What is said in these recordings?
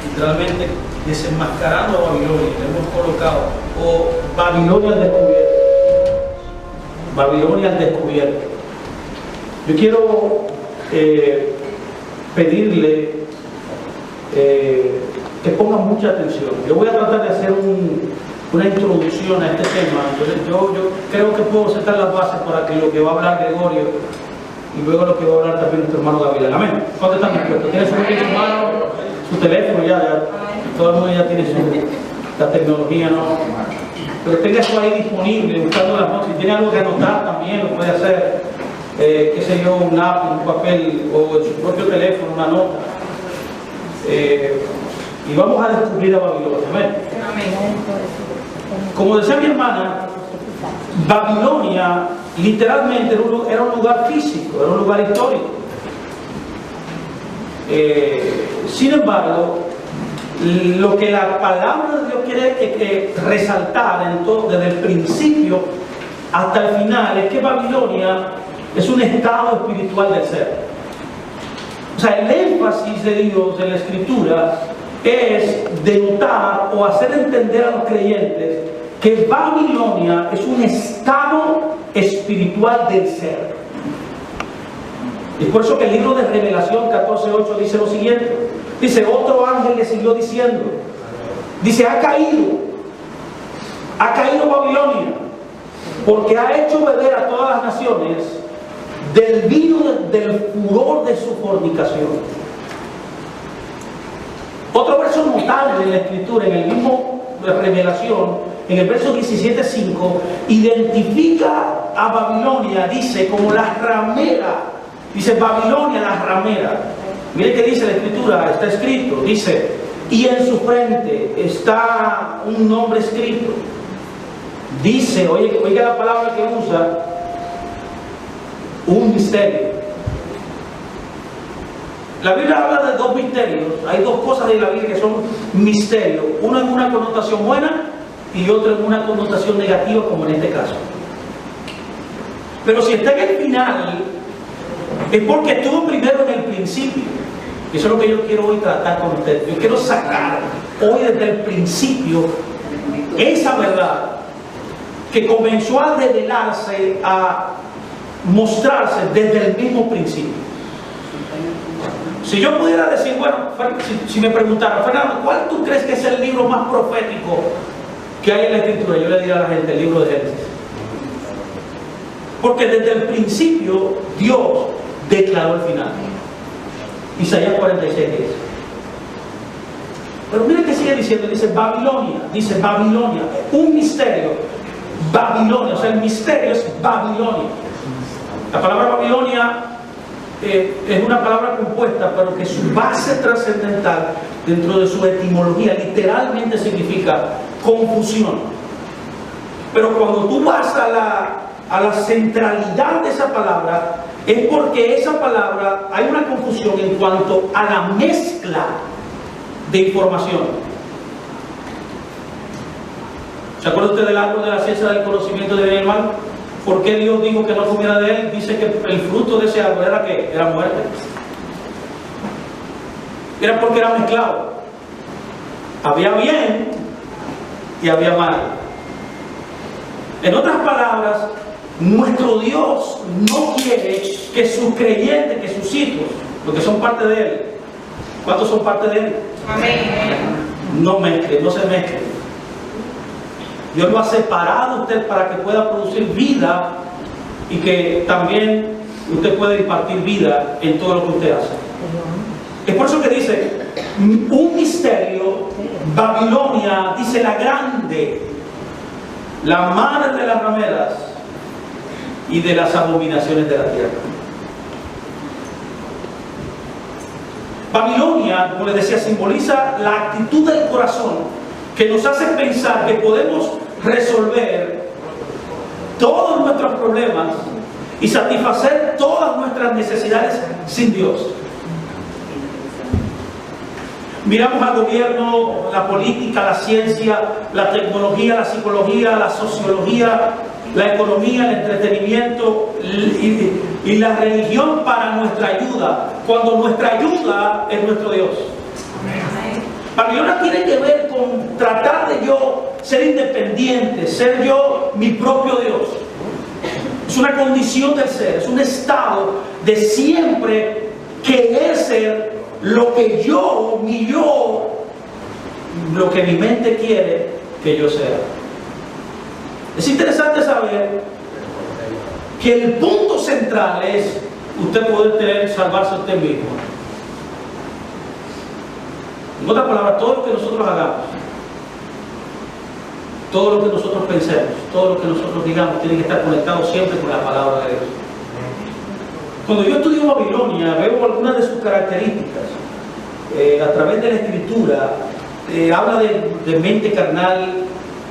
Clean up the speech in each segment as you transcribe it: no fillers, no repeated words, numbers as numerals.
literalmente desenmascarando a Babilonia. Le hemos colocado, o Babilonia al descubierto. Babilonia al descubierto. Yo quiero pedirle que pongan mucha atención. Yo voy a tratar de hacer una introducción a este tema. Yo creo que puedo sentar las bases para que lo que va a hablar Gregorio y luego lo que va a hablar también nuestro hermano Gabriel. Amén. ¿Cuántos están dispuestos? ¿Tiene su mano, su teléfono? Ya todo el mundo ya tiene la tecnología, ¿no? Pero tenga eso ahí disponible, buscando las notas. Si tiene algo que anotar también lo puede hacer. Qué sé yo, un lápiz, un papel o en su propio teléfono, una nota. Y vamos a descubrir a Babilonia. Amén. Como decía mi hermana, Babilonia literalmente era un lugar físico, era un lugar histórico. Sin embargo, lo que la palabra de Dios quiere resaltar desde el principio hasta el final es que Babilonia es un estado espiritual del ser. O sea, el énfasis de Dios en la Escritura es denotar o hacer entender a los creyentes que Babilonia es un estado espiritual del ser. Y por eso que el libro de Revelación 14:8 dice lo siguiente. Dice, otro ángel le siguió diciendo, dice, ha caído Babilonia, porque ha hecho beber a todas las naciones del vino del furor de su fornicación. Otro verso notable en la Escritura, en el mismo de Revelación, en el verso 17:5, identifica a Babilonia, dice, como la ramera. Dice, Babilonia, la ramera. Mire qué dice la Escritura, está escrito, dice, y en su frente está un nombre escrito. Dice, oiga la palabra que usa, un misterio. La Biblia habla de dos misterios. Hay dos cosas de la Biblia que son misterios. Uno en una connotación buena y otro en una connotación negativa, como en este caso. Pero si está en el final, es porque estuvo primero en el principio. Eso es lo que yo quiero hoy tratar con ustedes. Yo quiero sacar hoy desde el principio esa verdad que comenzó a revelarse, a mostrarse desde el mismo principio. Si yo pudiera decir, bueno, si me preguntaran, Fernando, ¿cuál tú crees que es el libro más profético que hay en la Escritura? Yo le diría a la gente, el libro de Génesis. Porque desde el principio Dios declaró el final. Isaías 46 dice. Pero mire que sigue diciendo, dice Babilonia, un misterio, Babilonia, o sea, el misterio es Babilonia. La palabra Babilonia es una palabra compuesta, pero que su base trascendental dentro de su etimología literalmente significa confusión. Pero cuando tú vas a la centralidad de esa palabra, es porque esa palabra hay una confusión en cuanto a la mezcla de información. ¿Se acuerda usted del árbol de la ciencia del conocimiento de bien y el mal? ¿Por qué Dios dijo que no comiera de él? Dice que el fruto de ese árbol era ¿qué? Era muerte. Era porque era mezclado. Había bien y había mal. En otras palabras, nuestro Dios no quiere que sus creyentes, que sus hijos, los que son parte de Él, ¿cuántos son parte de Él? Amén. No mezclen, no se mezclen. Dios lo ha separado a usted para que pueda producir vida y que también usted pueda impartir vida en todo lo que usted hace. Es por eso que dice, un misterio, Babilonia, dice la grande, la madre de las rameras y de las abominaciones de la tierra. Babilonia, como les decía, simboliza la actitud del corazón que nos hace pensar que podemos resolver todos nuestros problemas y satisfacer todas nuestras necesidades sin Dios. Miramos al gobierno, la política, la ciencia, la tecnología, la psicología, la sociología, la economía, el entretenimiento y la religión para nuestra ayuda, cuando nuestra ayuda es nuestro Dios. Babilonia tiene que ver con tratar de yo ser independiente, ser yo mi propio Dios. Es una condición del ser, es un estado de siempre querer ser lo que yo, mi yo, lo que mi mente quiere que yo sea. Es interesante saber que el punto central es usted poder salvarse a usted mismo. En otras palabras, todo lo que nosotros hagamos, todo lo que nosotros pensemos, todo lo que nosotros digamos, tiene que estar conectado siempre con la palabra de Dios. Cuando yo estudio Babilonia, veo algunas de sus características. A través de la escritura, habla de mente carnal,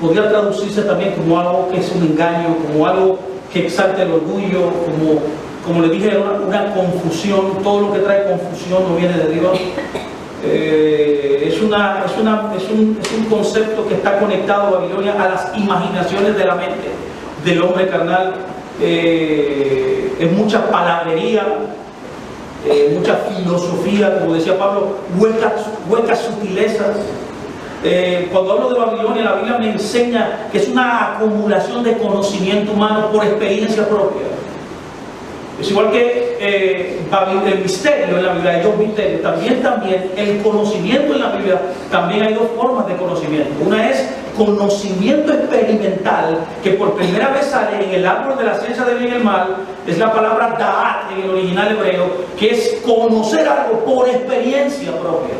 podría traducirse también como algo que es un engaño, como algo que exalta el orgullo, como le dije, una confusión. Todo lo que trae confusión no viene de Dios. Es un concepto que está conectado, Babilonia, a las imaginaciones de la mente del hombre carnal. Es mucha palabrería, mucha filosofía, como decía Pablo, huecas sutilezas. Cuando hablo de Babilonia, la Biblia me enseña que es una acumulación de conocimiento humano por experiencia propia. Es igual que el misterio en la Biblia, hay dos misterios. También el conocimiento en la Biblia, también hay dos formas de conocimiento. Una es conocimiento experimental, que por primera vez sale en el árbol de la ciencia del bien y el mal. Es la palabra da'at en el original hebreo, que es conocer algo por experiencia propia.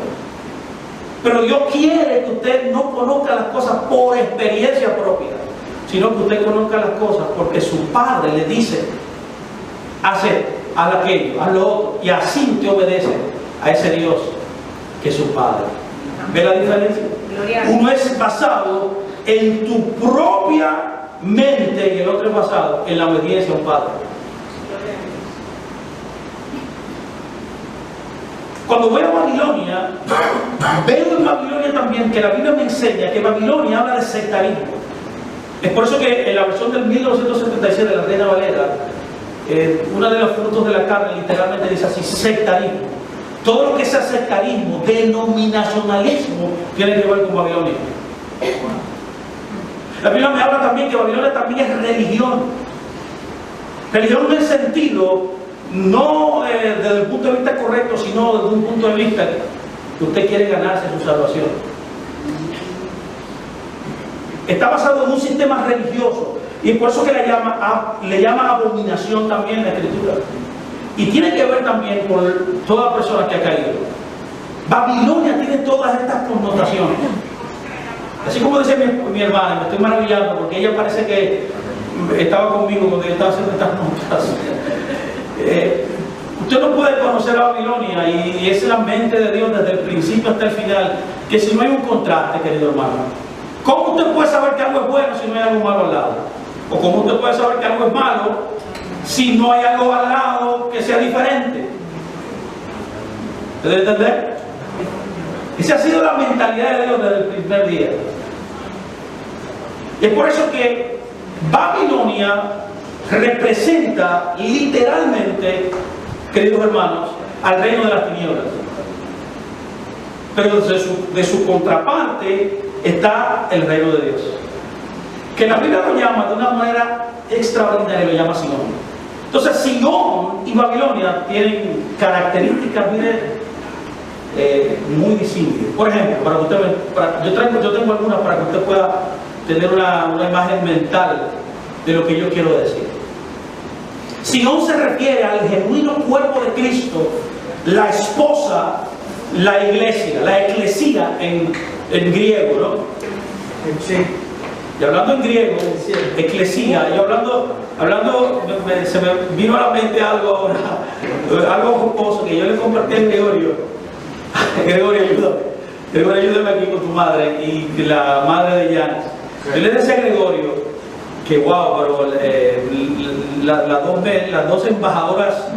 Pero Dios quiere que usted no conozca las cosas por experiencia propia, sino que usted conozca las cosas porque su Padre le dice: haz aquello, haz lo otro, y así usted obedece a ese Dios que es su Padre. ¿Ve la diferencia? Uno es basado en tu propia mente y el otro es basado en la obediencia a un Padre. Cuando voy a Babilonia, veo en Babilonia también que la Biblia me enseña que Babilonia habla de sectarismo. Es por eso que en la versión del 1976 de la Reina Valera, uno de los frutos de la carne literalmente dice así: sectarismo. Todo lo que sea sectarismo, denominacionalismo, tiene que ver con Babilonia. La Biblia me habla también que Babilonia también es religión. Religión en el sentido, no desde el punto de vista correcto, sino desde un punto de vista que usted quiere ganarse su salvación. Está basado en un sistema religioso. Y es por eso que le llama abominación también la Escritura. Y tiene que ver también con toda persona que ha caído. Babilonia tiene todas estas connotaciones. Así como decía mi hermana, me estoy maravillando porque ella parece que estaba conmigo cuando yo estaba haciendo estas notas. Usted no puede conocer a Babilonia, y es la mente de Dios desde el principio hasta el final, que si no hay un contraste, querido hermano. ¿Cómo usted puede saber que algo es bueno si no hay algo malo al lado? ¿O cómo usted puede saber que algo es malo si no hay algo al lado que sea diferente? ¿Puede entender? Esa ha sido la mentalidad de Dios desde el primer día. Y es por eso que Babilonia representa literalmente, queridos hermanos, al reino de las tinieblas. Pero de su contraparte está el reino de Dios, que la Biblia lo llama de una manera extraordinaria, lo llama Sion. Entonces Sion y Babilonia tienen características, muy distintas. Por ejemplo, yo tengo algunas para que usted pueda tener una imagen mental de lo que yo quiero decir. Sion se refiere al genuino cuerpo de Cristo, la esposa, la iglesia, la eclesía en griego, ¿no? Sí. Y hablando en griego, eclesía, y hablando se me vino a la mente algo ahora, algo jocoso que yo le compartí a Gregorio. Gregorio, ayúdame aquí con tu madre y la madre de Yanis. Yo le decía a Gregorio que wow, pero las dos embajadoras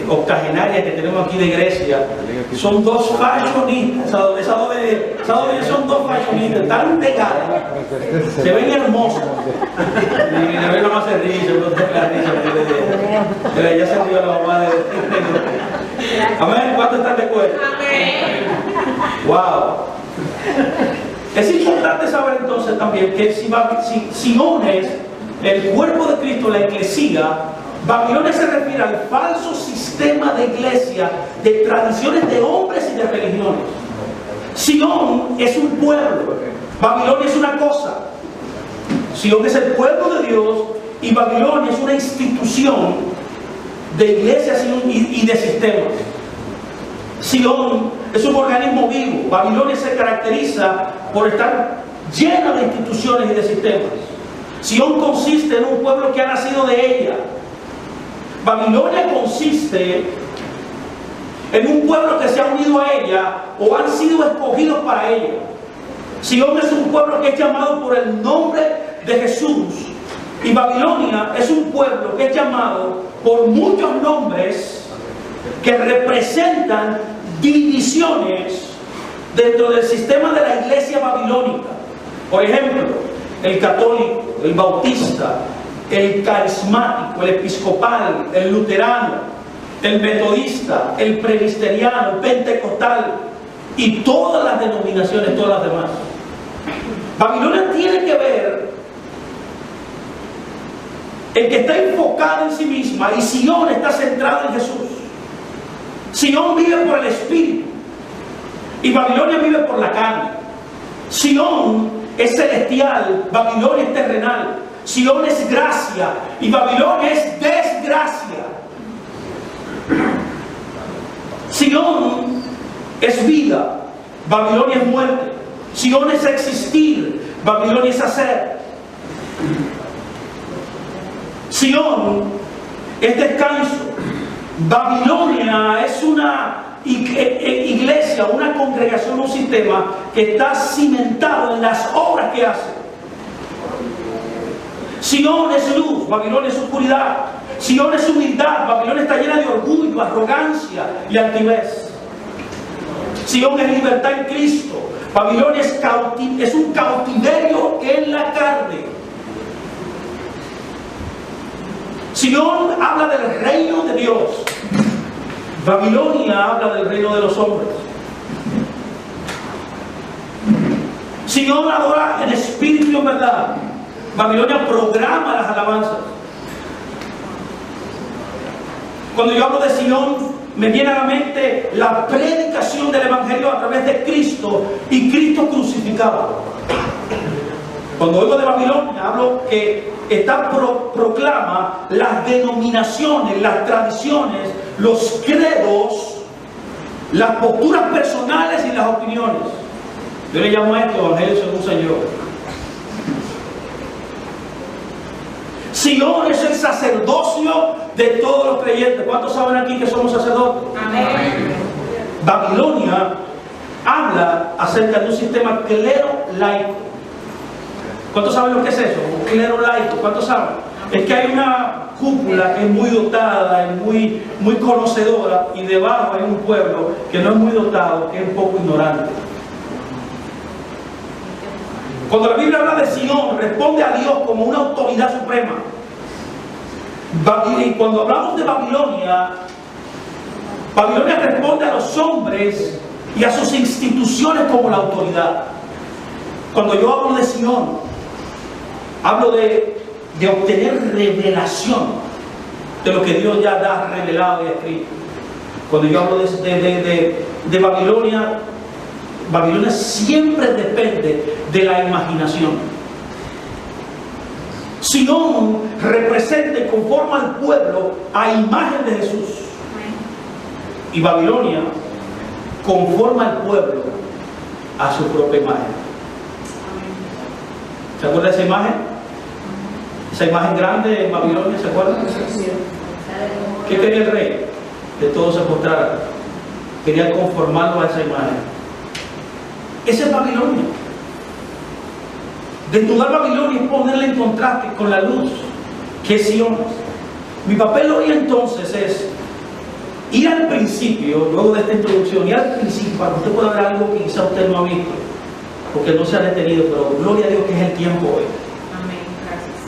octogenarias que tenemos aquí de Grecia son dos fashionistas. Esas dos son dos fashionistas, tan pegadas, se ven hermosas. Y la vez más se ríe, pero ella se ríe a la mamá de Amén. ¿Cuántos están de acuerdo? Amén. Wow. Es importante saber entonces también que si Sion es el cuerpo de Cristo, la iglesia, Babilonia se refiere al falso sistema de iglesia, de tradiciones de hombres y de religiones. Sion es un pueblo, Babilonia es una cosa. Sion es el pueblo de Dios y Babilonia es una institución de iglesias y de sistemas. Sion es un organismo vivo. Babilonia se caracteriza por estar llena de instituciones y de sistemas. Sion consiste en un pueblo que ha nacido de ella. Babilonia consiste en un pueblo que se ha unido a ella o han sido escogidos para ella. Sion es un pueblo que es llamado por el nombre de Jesús. Y Babilonia es un pueblo que es llamado por muchos nombres que representan divisiones dentro del sistema de la iglesia babilónica. Por ejemplo, el católico, el bautista, el carismático, el episcopal, el luterano, el metodista, el presbiteriano, el pentecostal y todas las denominaciones, todas las demás. Babilonia tiene que ver en que está enfocada en sí misma y Sion está centrada en Jesús. Sion vive por el Espíritu y Babilonia vive por la carne. Sion es celestial, Babilonia es terrenal. Sion es gracia y Babilonia es desgracia. Sion es vida, Babilonia es muerte. Sion es existir, Babilonia es hacer. Sion es descanso. Babilonia es una iglesia, una congregación, un sistema que está cimentado en las obras que hace. Sion es luz, Babilonia es oscuridad. Sion es humildad, Babilonia está llena de orgullo, arrogancia y altivez. Sion es libertad en Cristo, Babilonia es un cautiverio en la carne. Sion habla del reino de Dios, Babilonia habla del reino de los hombres. Sion adora en espíritu y en verdad, Babilonia programa las alabanzas. Cuando yo hablo de Sion, me viene a la mente la predicación del Evangelio a través de Cristo y Cristo crucificado. Cuando oigo de Babilonia, hablo que proclama las denominaciones, las tradiciones, los credos, las posturas personales y las opiniones. Yo le llamo a esto Evangelio según Señor. Sion es el sacerdocio de todos los creyentes. ¿Cuántos saben aquí que somos sacerdotes? Amén. Babilonia habla acerca de un sistema clero laico. ¿Cuántos saben lo que es eso? Un clero laico. ¿Cuántos saben? Es que hay una cúpula que es muy dotada, es muy conocedora, y debajo hay un pueblo que no es muy dotado, que es un poco ignorante. Cuando la Biblia habla de Sion, responde a Dios como una autoridad suprema. Y cuando hablamos de Babilonia, Babilonia responde a los hombres y a sus instituciones como la autoridad. Cuando yo hablo de Sion, hablo de obtener revelación de lo que Dios ya ha revelado y escrito. Cuando yo hablo de Babilonia, Babilonia siempre depende de la imaginación. Sion representa y conforma al pueblo a imagen de Jesús. Y Babilonia conforma al pueblo a su propia imagen. ¿Se acuerda de esa imagen? Esa imagen grande en Babilonia, ¿se acuerdan? ¿Qué quería el rey? Que todos se postraran. Quería conformarlo a esa imagen. Esa es Babilonia. Desnudar Babilonia es ponerla en contraste con la luz que es Sion. Mi papel hoy entonces es ir al principio, luego de esta introducción, ir al principio para que usted pueda ver algo que quizá usted no ha visto, porque no se ha detenido, pero gloria a Dios que es el tiempo hoy. Amén. Gracias.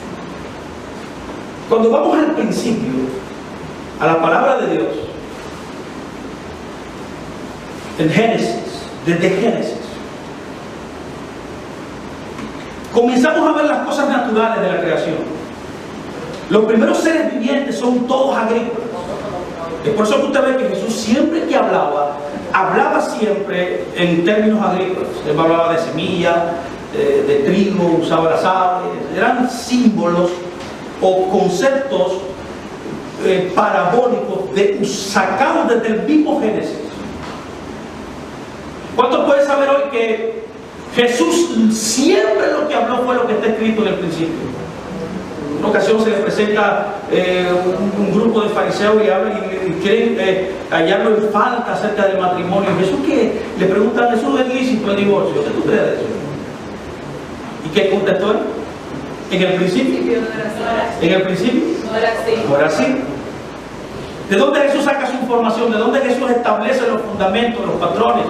Cuando vamos al principio, a la palabra de Dios, en Génesis, desde Génesis, comenzamos a ver las cosas naturales de la creación. Los primeros seres vivientes son todos agrícolas. Es por eso que usted ve que Jesús siempre que hablaba siempre en términos agrícolas. Él hablaba de semilla, de trigo, usaba las aves. Eran símbolos o conceptos parabólicos sacados desde el mismo Génesis. ¿Cuántos pueden saber hoy que Jesús siempre lo que habló fue lo que está escrito en el principio? En una ocasión se le presenta un grupo de fariseos y quieren hallarlo en falta acerca del matrimonio. Jesús, que le preguntan, ¿Jesús es lícito el divorcio? ¿Qué tú crees de eso? ¿Y qué contestó él? En el principio. En el principio. No era así. ¿De dónde Jesús saca su información? ¿De dónde Jesús establece los fundamentos, los patrones?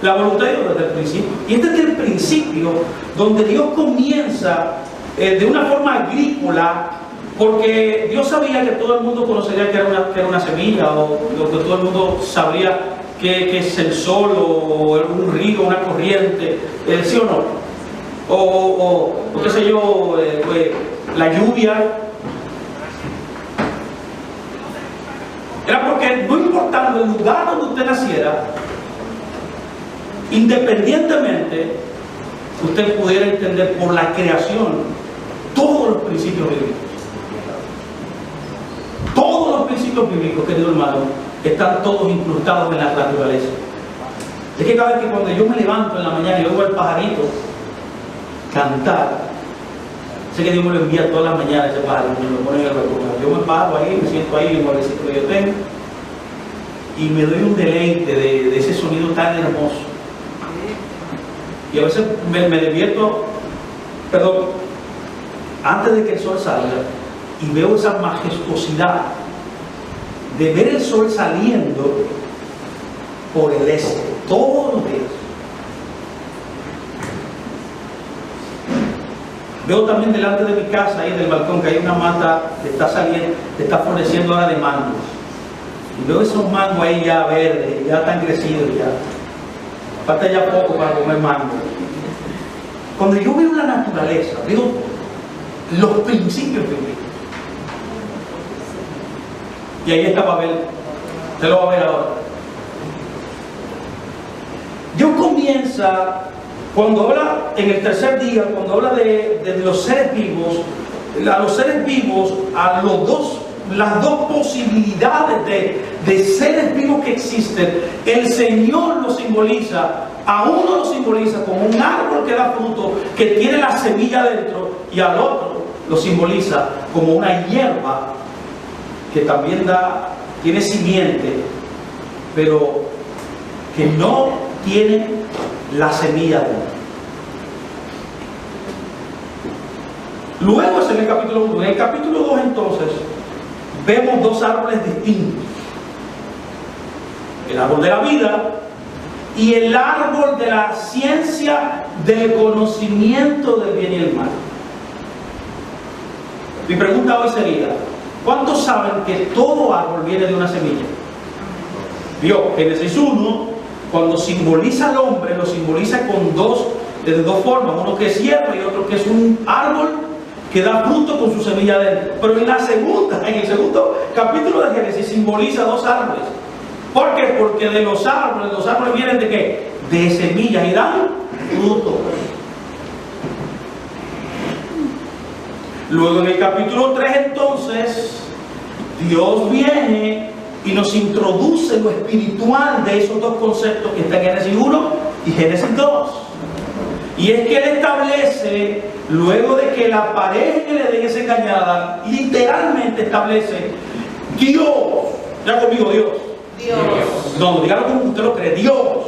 La voluntad de Dios desde el principio. Y este es el principio donde Dios comienza de una forma agrícola, porque Dios sabía que todo el mundo conocería que era una semilla, o que todo el mundo sabría que es el sol, o un río, una corriente, ¿sí o no? O qué sé yo, la lluvia. Era porque no importando el lugar donde usted naciera, independientemente, usted pudiera entender por la creación todos los principios bíblicos. Todos los principios bíblicos, querido hermano, están todos incrustados en la naturaleza. Es que cada vez que cuando yo me levanto en la mañana y oigo al pajarito cantar, sé que Dios me lo envía todas las mañanas, ese pajarito, me lo pone en el balcón. Yo me paro ahí, me siento ahí en el mueblecito que yo tengo y me doy un deleite de ese sonido tan hermoso. Y a veces me divierto, antes de que el sol salga, y veo esa majestuosidad de ver el sol saliendo por el este todos los días. Veo también delante de mi casa, ahí en el balcón, que hay una mata que está saliendo, que está floreciendo ahora de mangos. Y veo esos mangos ahí ya verdes, ya están crecidos ya. Falta ya poco para comer mango. Cuando yo veo la naturaleza, veo los principios bíblicos. Y ahí está Babel. Usted lo va a ver ahora. Dios comienza, cuando habla en el tercer día, cuando habla de los seres vivos, a los seres vivos, las dos posibilidades de seres vivos que existen, el Señor lo simboliza. A uno lo simboliza como un árbol que da fruto, que tiene la semilla dentro, y al otro lo simboliza como una hierba que también tiene simiente, pero que no tiene la semilla dentro. Luego es en el capítulo 1. En el capítulo 2 entonces vemos dos árboles distintos: el árbol de la vida y el árbol de la ciencia del conocimiento del bien y el mal. Mi pregunta hoy sería: ¿cuántos saben que todo árbol viene de una semilla? Vio, Génesis 1, cuando simboliza al hombre, lo simboliza de dos formas: uno que es hierba y otro que es un árbol que da fruto con su semilla dentro. Pero en el segundo capítulo de Génesis simboliza dos árboles. ¿Por qué? Porque de los árboles vienen ¿de qué? De semillas, y dan fruto. Luego en el capítulo 3 entonces Dios viene y nos introduce lo espiritual de esos dos conceptos que están en Génesis 1 y Génesis 2. Y es que Él establece, luego de que la pareja en el Edén es engañada, literalmente establece Dios. Ya conmigo, Dios. No, dígalo como usted lo cree. Dios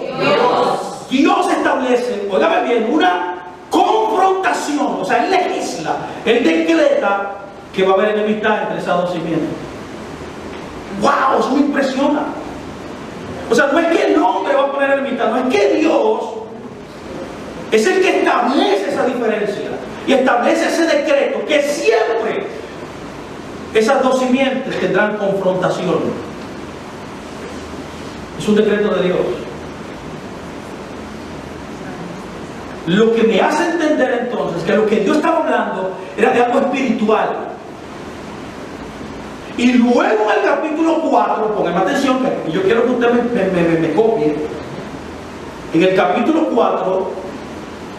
establece, óigame bien, una confrontación. O sea, Él legisla, Él decreta que va a haber enemistad entre esas dos simientes. ¡Wow! Eso me impresiona. O sea, no es que el hombre va a poner enemistad, no es que Dios es el que establece esa diferencia y establece ese decreto que siempre esas dos simientes tendrán confrontación. Es un decreto de Dios. Lo que me hace entender entonces que lo que Dios estaba hablando era de algo espiritual. Y luego en el capítulo 4, pongan atención, que yo quiero que usted me copie. En el capítulo 4,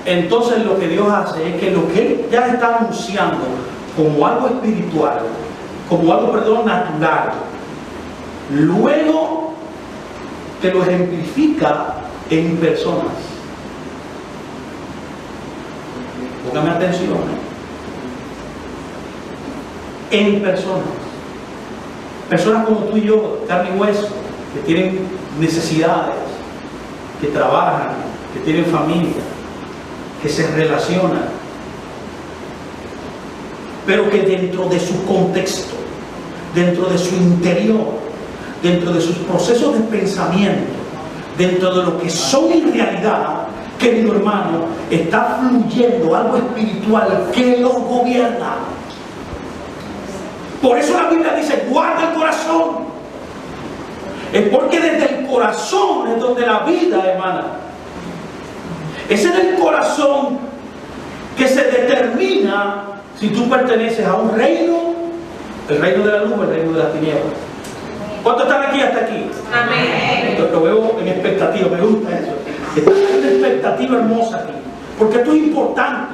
entonces lo que Dios hace es que lo que Él ya está anunciando como algo espiritual, como algo, natural, luego te lo ejemplifica en personas. Póngame atención. En personas. Personas como tú y yo, carne y hueso, que tienen necesidades, que trabajan, que tienen familia, que se relacionan, pero que dentro de su contexto, dentro de su interior, dentro de sus procesos de pensamiento, dentro de lo que son en realidad, querido hermano, está fluyendo algo espiritual que los gobierna. Por eso la Biblia dice, guarda el corazón. Es porque desde el corazón es donde la vida emana. Es en el corazón que se determina si tú perteneces a un reino, el reino de la luz o el reino de las tinieblas. ¿Cuántos están aquí hasta aquí? Amén. Lo veo en expectativa, me gusta eso. Está en una expectativa hermosa aquí, porque esto es importante.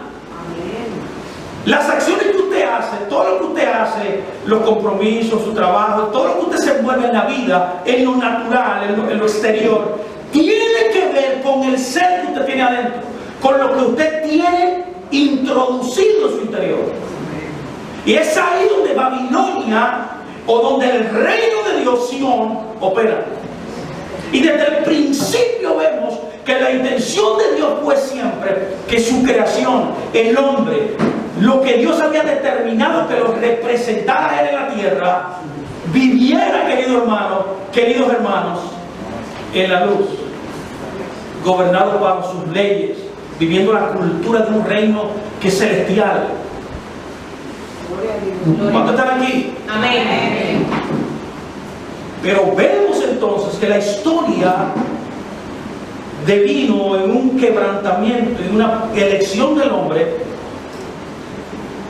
Las acciones que usted hace, todo lo que usted hace, los compromisos, su trabajo, todo lo que usted se mueve en la vida, en lo natural, en lo exterior, tiene que ver con el ser que usted tiene adentro, con lo que usted tiene introducido en su interior. Y es ahí donde Babilonia, o donde el reino de Dios, Sion, opera. Y desde el principio vemos que la intención de Dios fue siempre que su creación, el hombre, lo que Dios había determinado que lo representara a él en la tierra, viviera, queridos hermanos, en la luz, gobernado bajo sus leyes, viviendo la cultura de un reino que es celestial. ¿Cuántos están aquí? Amén. Pero vemos entonces que la historia devino en un quebrantamiento, en una elección del hombre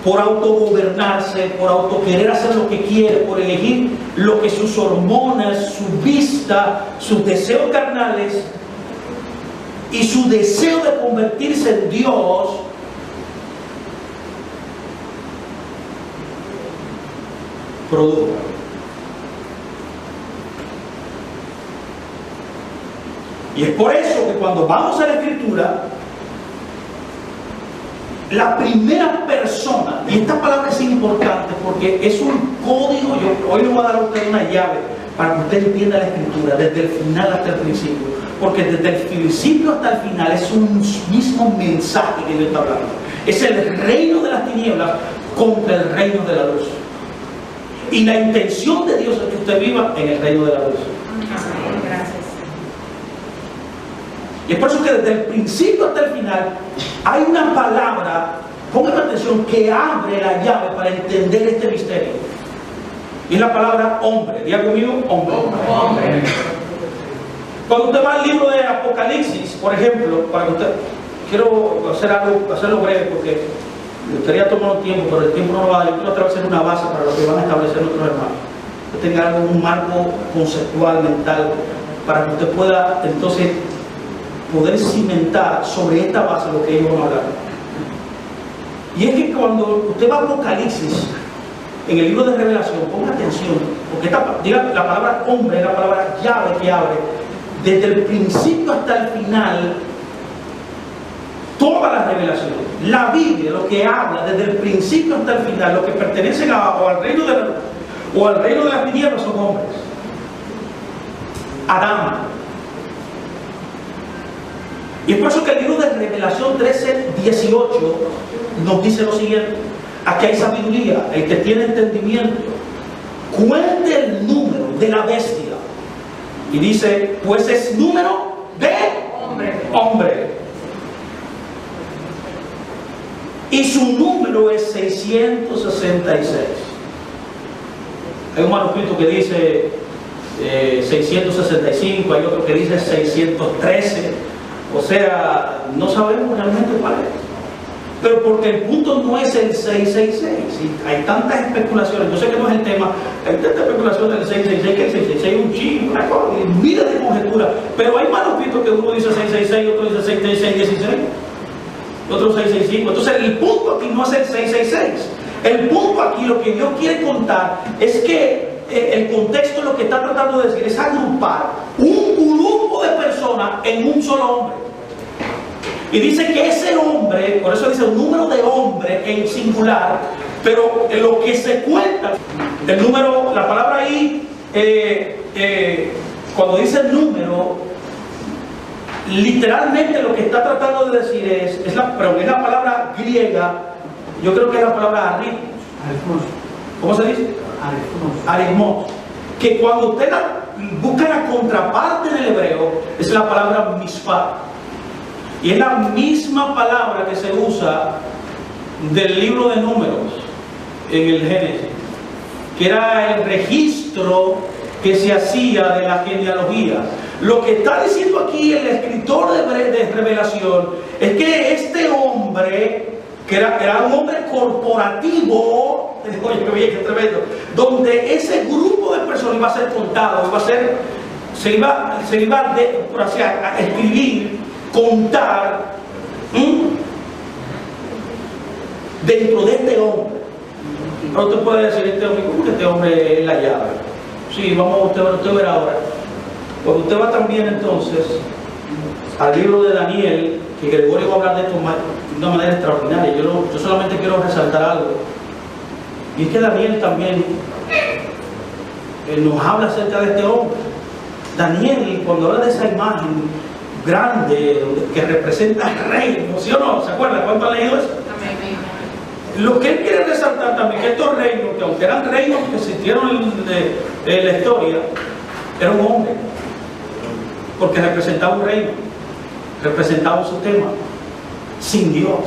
por autogobernarse, por autoquerer hacer lo que quiere, por elegir lo que sus hormonas, su vista, sus deseos carnales y su deseo de convertirse en Dios produjo. Y es por eso que cuando vamos a la Escritura, la primera persona, y esta palabra es importante porque es un código, hoy le voy a dar a usted una llave para que usted entienda la Escritura desde el final hasta el principio, porque desde el principio hasta el final es un mismo mensaje que Dios está hablando. Es el reino de las tinieblas contra el reino de la luz. Y la intención de Dios es que usted viva en el reino de la luz. Amén. Gracias. Y es por eso que desde el principio hasta el final hay una palabra, pongan atención, que abre la llave para entender este misterio. Y es la palabra hombre. Diga conmigo, hombre. Hombre. Cuando usted va al libro de Apocalipsis, por ejemplo, para que usted, quiero hacerlo breve porque me gustaría tomar un tiempo, pero el tiempo no va a dar. Yo quiero establecer una base para lo que van a establecer nuestros hermanos. Que tenga un marco conceptual, mental, para que usted pueda entonces poder cimentar sobre esta base lo que ellos van a hablar. Y es que cuando usted va a Apocalipsis, en el libro de Revelación, ponga atención, porque la palabra hombre es la palabra llave que abre desde el principio hasta el final toda la revelación. La Biblia, lo que habla desde el principio hasta el final, lo que pertenecen o al reino de la luz o al reino de las tinieblas son hombres. Adán. Y es por eso que el libro de Revelación 13:18 nos dice lo siguiente: aquí hay sabiduría, el que tiene entendimiento cuente el número de la bestia. Y dice, pues es número de hombre. Y su número es 666. Hay un manuscrito que dice 665, hay otro que dice 613. O sea, no sabemos realmente cuál es. Pero porque el punto no es el 666. ¿Sí? Hay tantas especulaciones. Yo sé que no es el tema. Hay tanta especulación del 666, que el 666 es un chingo, una cosa, miles de conjeturas. Pero hay manuscritos que uno dice 666, otro dice 666, otro 665. Entonces el punto aquí no es el 666. El punto aquí, lo que Dios quiere contar, es que el contexto lo que está tratando de decir es agrupar un grupo de personas en un solo hombre. Y dice que ese hombre, por eso dice un número de hombre en singular, pero en lo que se cuenta, el número, la palabra ahí, cuando dice el número, literalmente lo que está tratando de decir es la palabra griega, yo creo que es la palabra aritmos. ¿Cómo se dice? Aritmos. Que cuando usted busca la contraparte en el hebreo, es la palabra mispah. Y es la misma palabra que se usa del libro de Números en el Génesis, que era el registro que se hacía de la genealogía. Lo que está diciendo aquí el escritor de Revelación es que este hombre, que era un hombre corporativo, oye, qué tremendo, donde ese grupo de personas iba a ser contado, se iba a escribir, contar dentro de este hombre. Pero usted puede decir, este hombre, ¿cómo que este hombre es la llave? Sí, usted verá ahora. Cuando usted va también entonces al libro de Daniel, que Gregorio va a hablar de esto de una manera extraordinaria. Yo solamente quiero resaltar algo. Y es que Daniel también nos habla acerca de este hombre. Daniel, cuando habla de esa imagen grande que representa al reino, ¿sí o no? ¿Se acuerdan cuánto han leído eso? Lo que él quiere resaltar también, que estos reinos, que aunque eran reinos que existieron en la historia, era un hombre, porque representaba un reino, representaba un sistema sin Dios,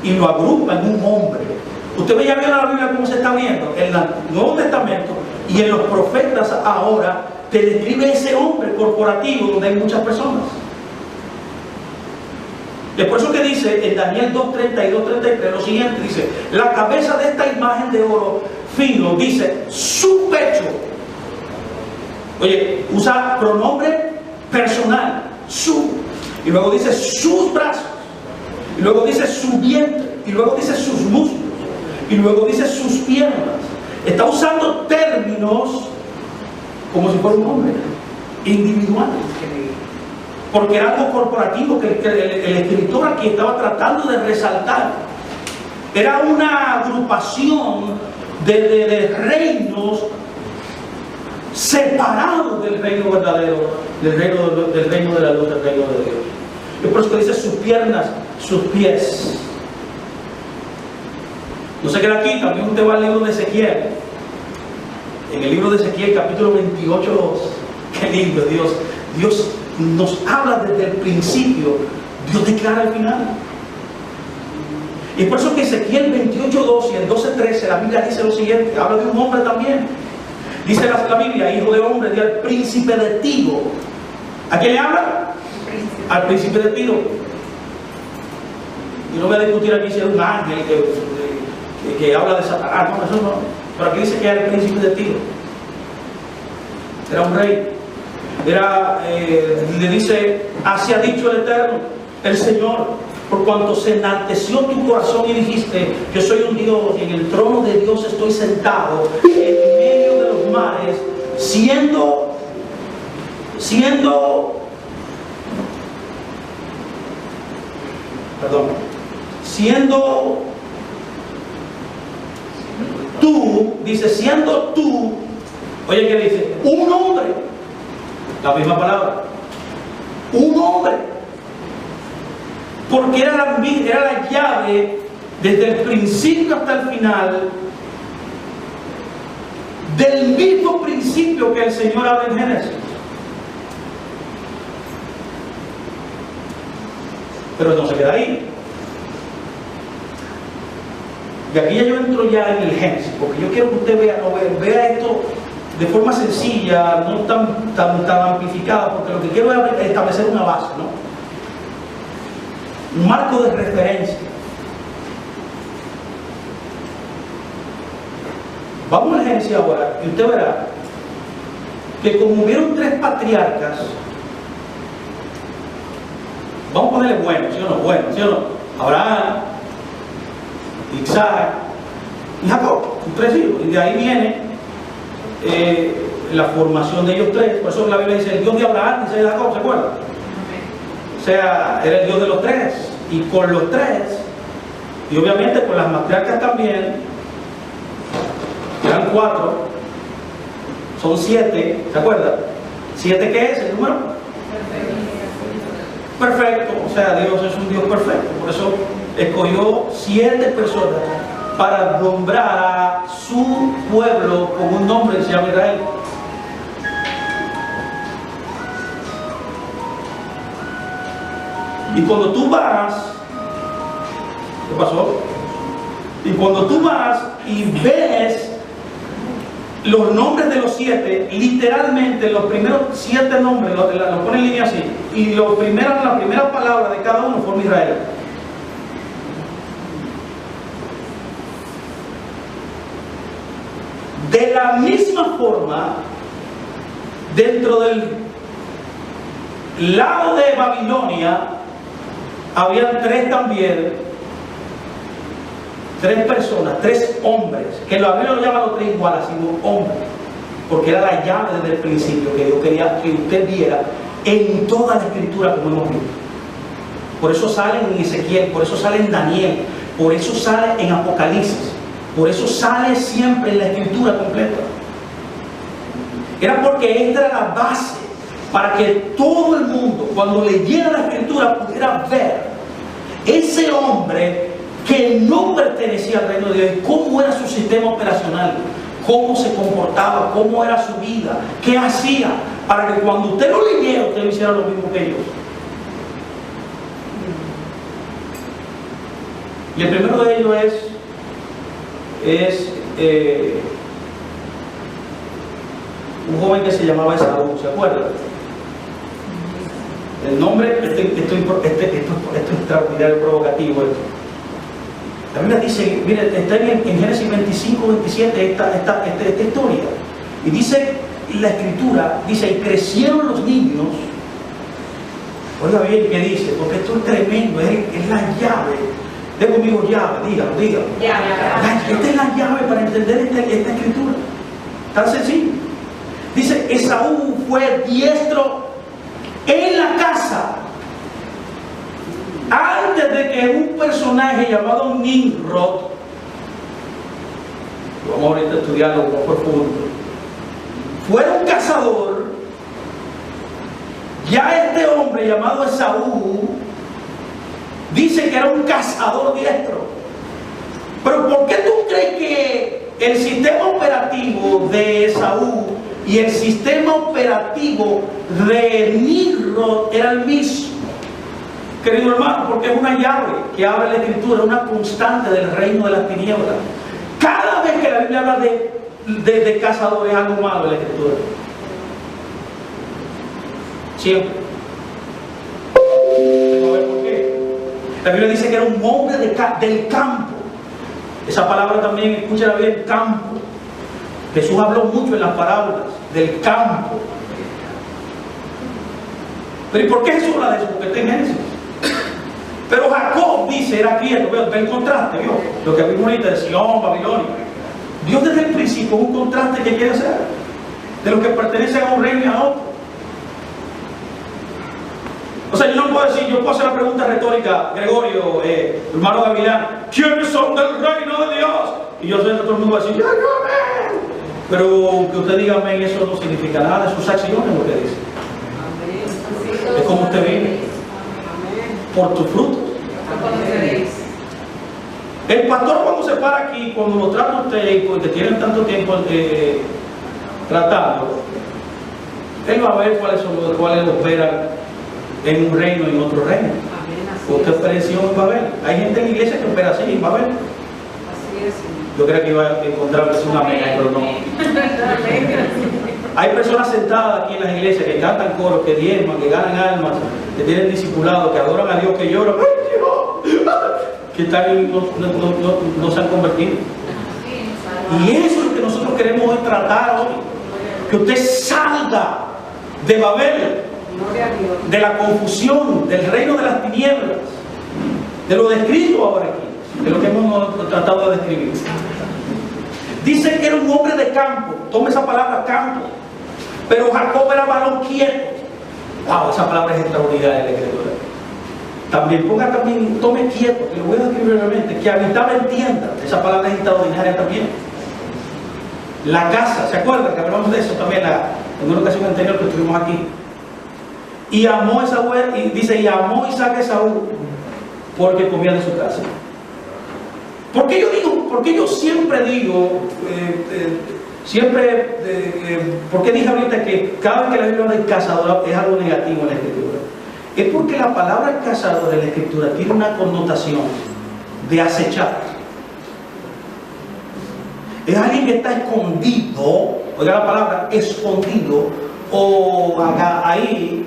y lo agrupa en un hombre. Usted ve ya bien la Biblia cómo se está viendo en el Nuevo Testamento y en los profetas ahora te describe ese hombre corporativo donde hay muchas personas. Es por eso que dice en Daniel 2:32, 33 lo siguiente, dice: la cabeza de esta imagen de oro fino, dice su pecho. Oye, usa pronombre personal, su, y luego dice sus brazos, y luego dice su vientre, y luego dice sus músculos, y luego dice sus piernas. Está usando términos como si fuera un hombre individual, porque era algo corporativo que el escritor aquí estaba tratando de resaltar. Era una agrupación de reinos separados del reino verdadero, del reino de la luz, del reino de Dios. Y por eso que dice sus piernas, sus pies. No se queda aquí, también usted va al libro de Ezequiel. En el libro de Ezequiel, capítulo 28, qué lindo Dios nos habla desde el principio, Dios declara al final. Y por eso que Ezequiel 28:2 y el 12:13, la Biblia dice lo siguiente, habla de un hombre también. Dice la Biblia, hijo de hombre, di al príncipe de Tiro. ¿A quién le habla? Al príncipe de Tiro. Yo no voy a discutir aquí si es un ángel que habla de Satanás, no, eso no. Pero aquí dice que era el príncipe de Tiro. Era un rey. Le dice: así ha dicho el Eterno, el Señor, por cuanto se enalteció tu corazón y dijiste: yo soy un Dios y en el trono de Dios estoy sentado en medio de los mares, siendo tú, dice, siendo tú, oye, ¿qué dice? Un hombre, la misma palabra, un hombre, porque era la llave desde el principio hasta el final del mismo principio que el Señor habla en Génesis. Pero no se queda ahí. Y aquí ya yo entro ya en el Génesis, porque yo quiero que usted vea esto de forma sencilla, no tan amplificada, porque lo que quiero es establecer una base, ¿no? Un marco de referencia. Vamos a Génesis ahora, y usted verá que como hubieron 3 patriarcas, vamos a ponerle bueno, ¿sí o no? Bueno, ¿sí o no? Abraham, Isaac y Jacob, 3 hijos, y de ahí viene la formación de ellos 3. Por eso la Biblia dice el Dios de Abraham, dice de Jacob, ¿se acuerdan? O sea, era el Dios de los 3, y con los 3, y obviamente con las matriarcas también, eran 4, son 7, ¿se acuerdan? ¿7 qué es el número? Perfecto, o sea, Dios es un Dios perfecto, por eso escogió 7 personas para nombrar a su pueblo con un nombre que se llama Israel. Y cuando tú vas, ¿qué pasó? Y cuando tú vas y ves los nombres de los 7, literalmente los primeros 7 nombres, los pone en línea así, y la primera palabra de cada uno forma Israel. De la misma forma, dentro del lado de Babilonia, habían 3 también, 3 personas, 3 hombres, que la Biblia lo llama los 3 iguales, sino hombres, porque era la llave desde el principio que Dios quería que usted viera en toda la escritura como hemos visto. Por eso sale en Ezequiel, por eso sale en Daniel, por eso sale en Apocalipsis, por eso sale siempre en la escritura completa. Era porque esta era la base para que todo el mundo, cuando leyera la escritura, pudiera ver ese hombre que no pertenecía al reino de Dios, cómo era su sistema operacional, cómo se comportaba, cómo era su vida, qué hacía, para que cuando usted lo leyera, usted hiciera lo mismo que ellos. Y el primero de ellos es un joven que se llamaba Esaú, ¿se acuerdan? El nombre, esto es extraordinario, provocativo esto. La Biblia dice, mire, está en Génesis 25, 27 esta historia. Y dice la escritura, dice, y crecieron los niños. Oiga bien qué dice, porque esto es tremendo, es la llave. De conmigo llave, dígalo. Esta es la llave para entender esta escritura. Tan sencillo. Dice, Esaú fue diestro en la casa antes de que un personaje llamado Nimrod, vamos ahorita a estudiarlo más profundo, fuera un cazador. Ya este hombre llamado Esaú dice que era un cazador diestro. Pero ¿por qué tú crees que el sistema operativo de Esaú y el sistema operativo de Nimrod era el mismo? Querido hermano, porque es una llave que abre la escritura, una constante del reino de las tinieblas. Cada vez que la Biblia habla de cazadores, algo malo en la escritura. Siempre. Vamos a ver por qué. La Biblia dice que era un hombre del campo. Esa palabra también, escúchala bien, campo. Jesús habló mucho en las parábolas del campo. Pero ¿y por qué Jesús habla de eso? Porque está en Génesis. Pero Jacob dice, era criado, ve el contraste, ¿vio? Lo que vimos ahorita de Sion, Babilonia. Dios desde el principio es un contraste que quiere hacer de los que pertenecen a un reino y a otro. O sea, yo no puedo decir, yo puedo hacer la pregunta retórica, Gregorio, hermano Gavilán, ¿quiénes son del reino de Dios? Y yo sé que todo el mundo va a decir, yo amén. Pero que usted diga amén, eso no significa nada, sus acciones lo que dice. Es como usted vive. Por tus frutos. El pastor cuando se para aquí, cuando lo trata usted y porque tienen tanto tiempo tratando, él va a ver cuáles lo esperan en un reino y en otro reino. Usted experiencia en Babel. Hay gente en la iglesia que opera así en Babel. Yo creo que iba a encontrar un amén, pero no. Hay personas sentadas aquí en las iglesias que cantan coros, que diezman, que ganan almas, que tienen discipulados, que adoran a Dios, que lloran, ¡ay, Dios! Que no se han convertido. Y eso es lo que nosotros queremos hoy tratar hoy. Que usted salga de Babel, de la confusión, del reino de las tinieblas, de lo descrito ahora aquí, de lo que hemos tratado de describir. Dice que era un hombre de campo. Tome esa palabra, campo. Pero Jacob era varón quieto. Wow, esa palabra es extraordinaria en la escritura. También, tome quieto, que lo voy a describir brevemente, que habitaba en tienda. Esa palabra es extraordinaria también. La casa, ¿se acuerdan que hablamos de eso también en una ocasión anterior que estuvimos aquí? Y amó Esaú, y dice, y amó Isaac a Esaú porque comía de su casa. ¿Por qué yo siempre digo, por qué dije ahorita que cada vez que la Biblia habla de cazador es algo negativo en la escritura? Es porque la palabra cazador en la escritura tiene una connotación de acechar. Es alguien que está escondido, oiga la palabra, escondido, o acá, ahí,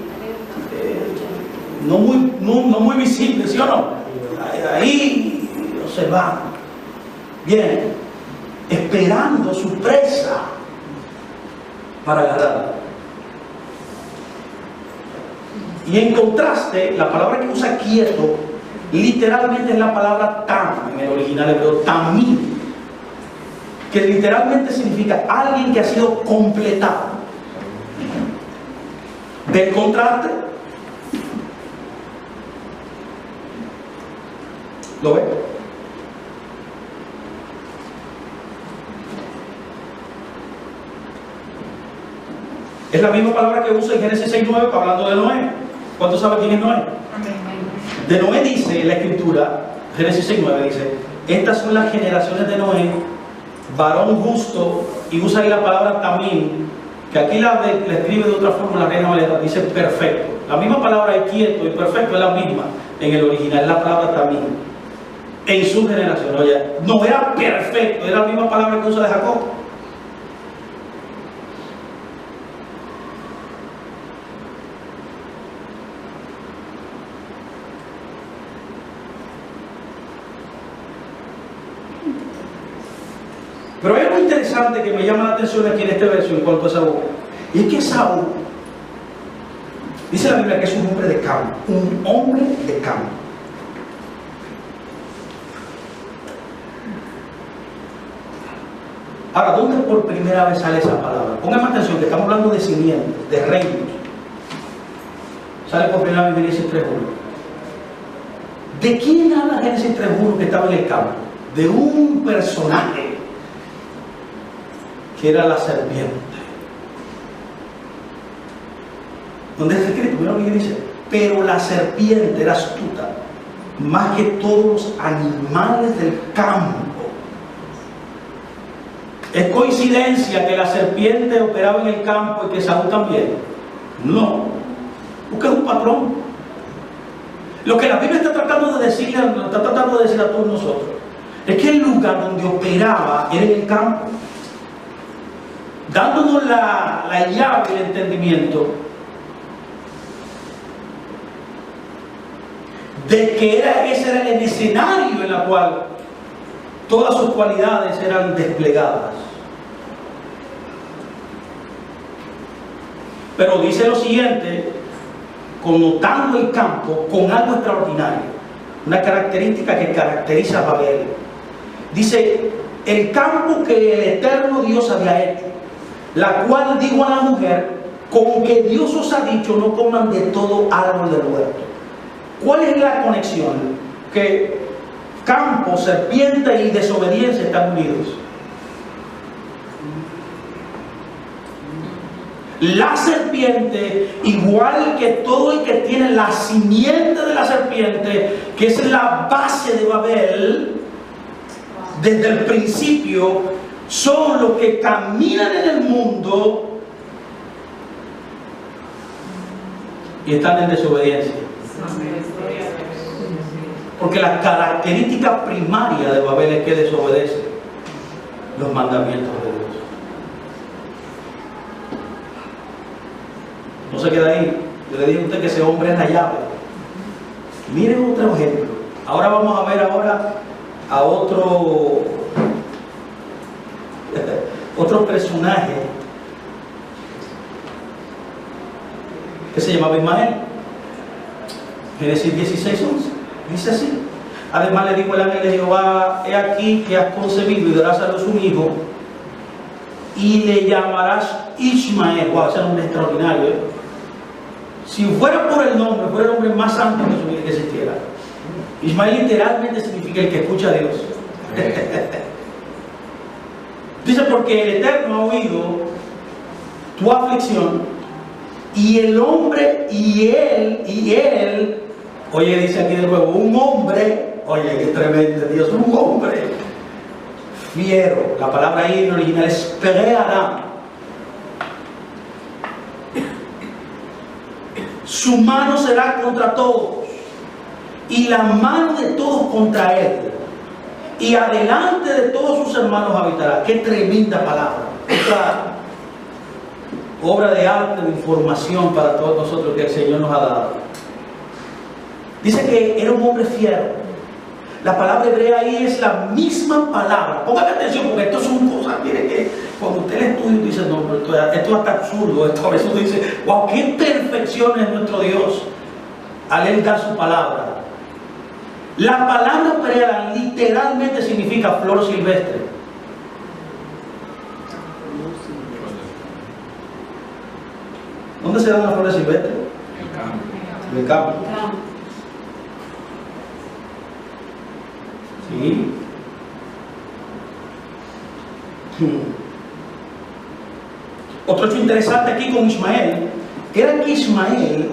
no muy visible, ¿sí o no? Ahí observando, bien, esperando su presa para agarrarla. Y en contraste, la palabra que usa quieto, literalmente es la palabra tam, en el original hebreo, tamim, que literalmente significa alguien que ha sido completado. Del contraste, ¿lo ve? Es la misma palabra que usa en Génesis 6:9 hablando de Noé. ¿Cuántos saben quién es Noé? De Noé dice en la escritura, Génesis 6:9 dice, estas son las generaciones de Noé, varón justo, y usa ahí la palabra tamim, que aquí la escribe de otra forma la Reina Valera, dice perfecto. La misma palabra de quieto y perfecto es la misma en el original, la palabra tamim, en su generación. Oye, no era perfecto, era la misma palabra que usa de Jacob. Pero hay algo interesante que me llama la atención aquí en este verso en cuanto a Esaú. Y es que Esaú, dice la Biblia que es un hombre de campo. Un hombre de campo. Ahora, ¿dónde por primera vez sale esa palabra? Pónganme atención, que estamos hablando de cimientos, de reinos. Sale por primera vez en Génesis 3:1. ¿De quién habla Génesis 3:1 que estaba en el campo? De un personaje que era la serpiente. ¿Dónde está escrito? Mira lo que dice. Pero la serpiente era astuta, más que todos los animales del campo. ¿Es coincidencia que la serpiente operaba en el campo y que Esaú también? No, porque es un patrón. Lo que la Biblia está tratando de decir a todos nosotros es que el lugar donde operaba era en el campo, dándonos la llave del entendimiento de que ese era el escenario en el cual todas sus cualidades eran desplegadas. Pero dice lo siguiente, connotando el campo con algo extraordinario, una característica que caracteriza a Babel. Dice, el campo que el eterno Dios había hecho, la cual dijo a la mujer, con que Dios os ha dicho, no coman de todo árbol del huerto. ¿Cuál es la conexión? Que campo, serpiente y desobediencia están unidos. La serpiente, igual que todo el que tiene la simiente de la serpiente, que es la base de Babel, desde el principio, son los que caminan en el mundo y están en desobediencia. Porque la característica primaria de Babel es que desobedece los mandamientos de Dios. no se queda ahí. Yo le dije a usted que ese hombre es la llave. Miren otro ejemplo. Ahora vamos a ver a otro personaje que se llamaba Ismael. Génesis 16:11. Dice así: además le dijo el ángel de Jehová: he aquí que has concebido y darás a luz un hijo, y le llamarás Ismael. Wow, ese nombre es extraordinario, ¿eh? Si fuera por el nombre, fuera el hombre más santo que existiera. Ismael literalmente significa el que escucha a Dios. Dice: porque el Eterno ha oído tu aflicción, y el hombre, y él, oye, dice aquí de nuevo, un hombre, oye, qué tremendo Dios, un hombre fiero. La palabra ahí en original es pereará. Su mano será contra todos, y la mano de todos contra él, y adelante de todos sus hermanos habitará. Qué tremenda palabra. Esta obra de arte, de información para todos nosotros que el Señor nos ha dado. Dice que era un hombre fiero. La palabra hebrea ahí es la misma palabra. Póngame atención, porque esto son cosas, mire, que cuando usted le estudia dice: no, pero esto está absurdo. Esto a veces uno dice: wow, qué perfección es nuestro Dios al él dar su palabra. La palabra hebrea literalmente significa flor silvestre. ¿Dónde se dan las flores silvestres? En el campo. Sí. Otro hecho interesante aquí con Ismael era que Ismael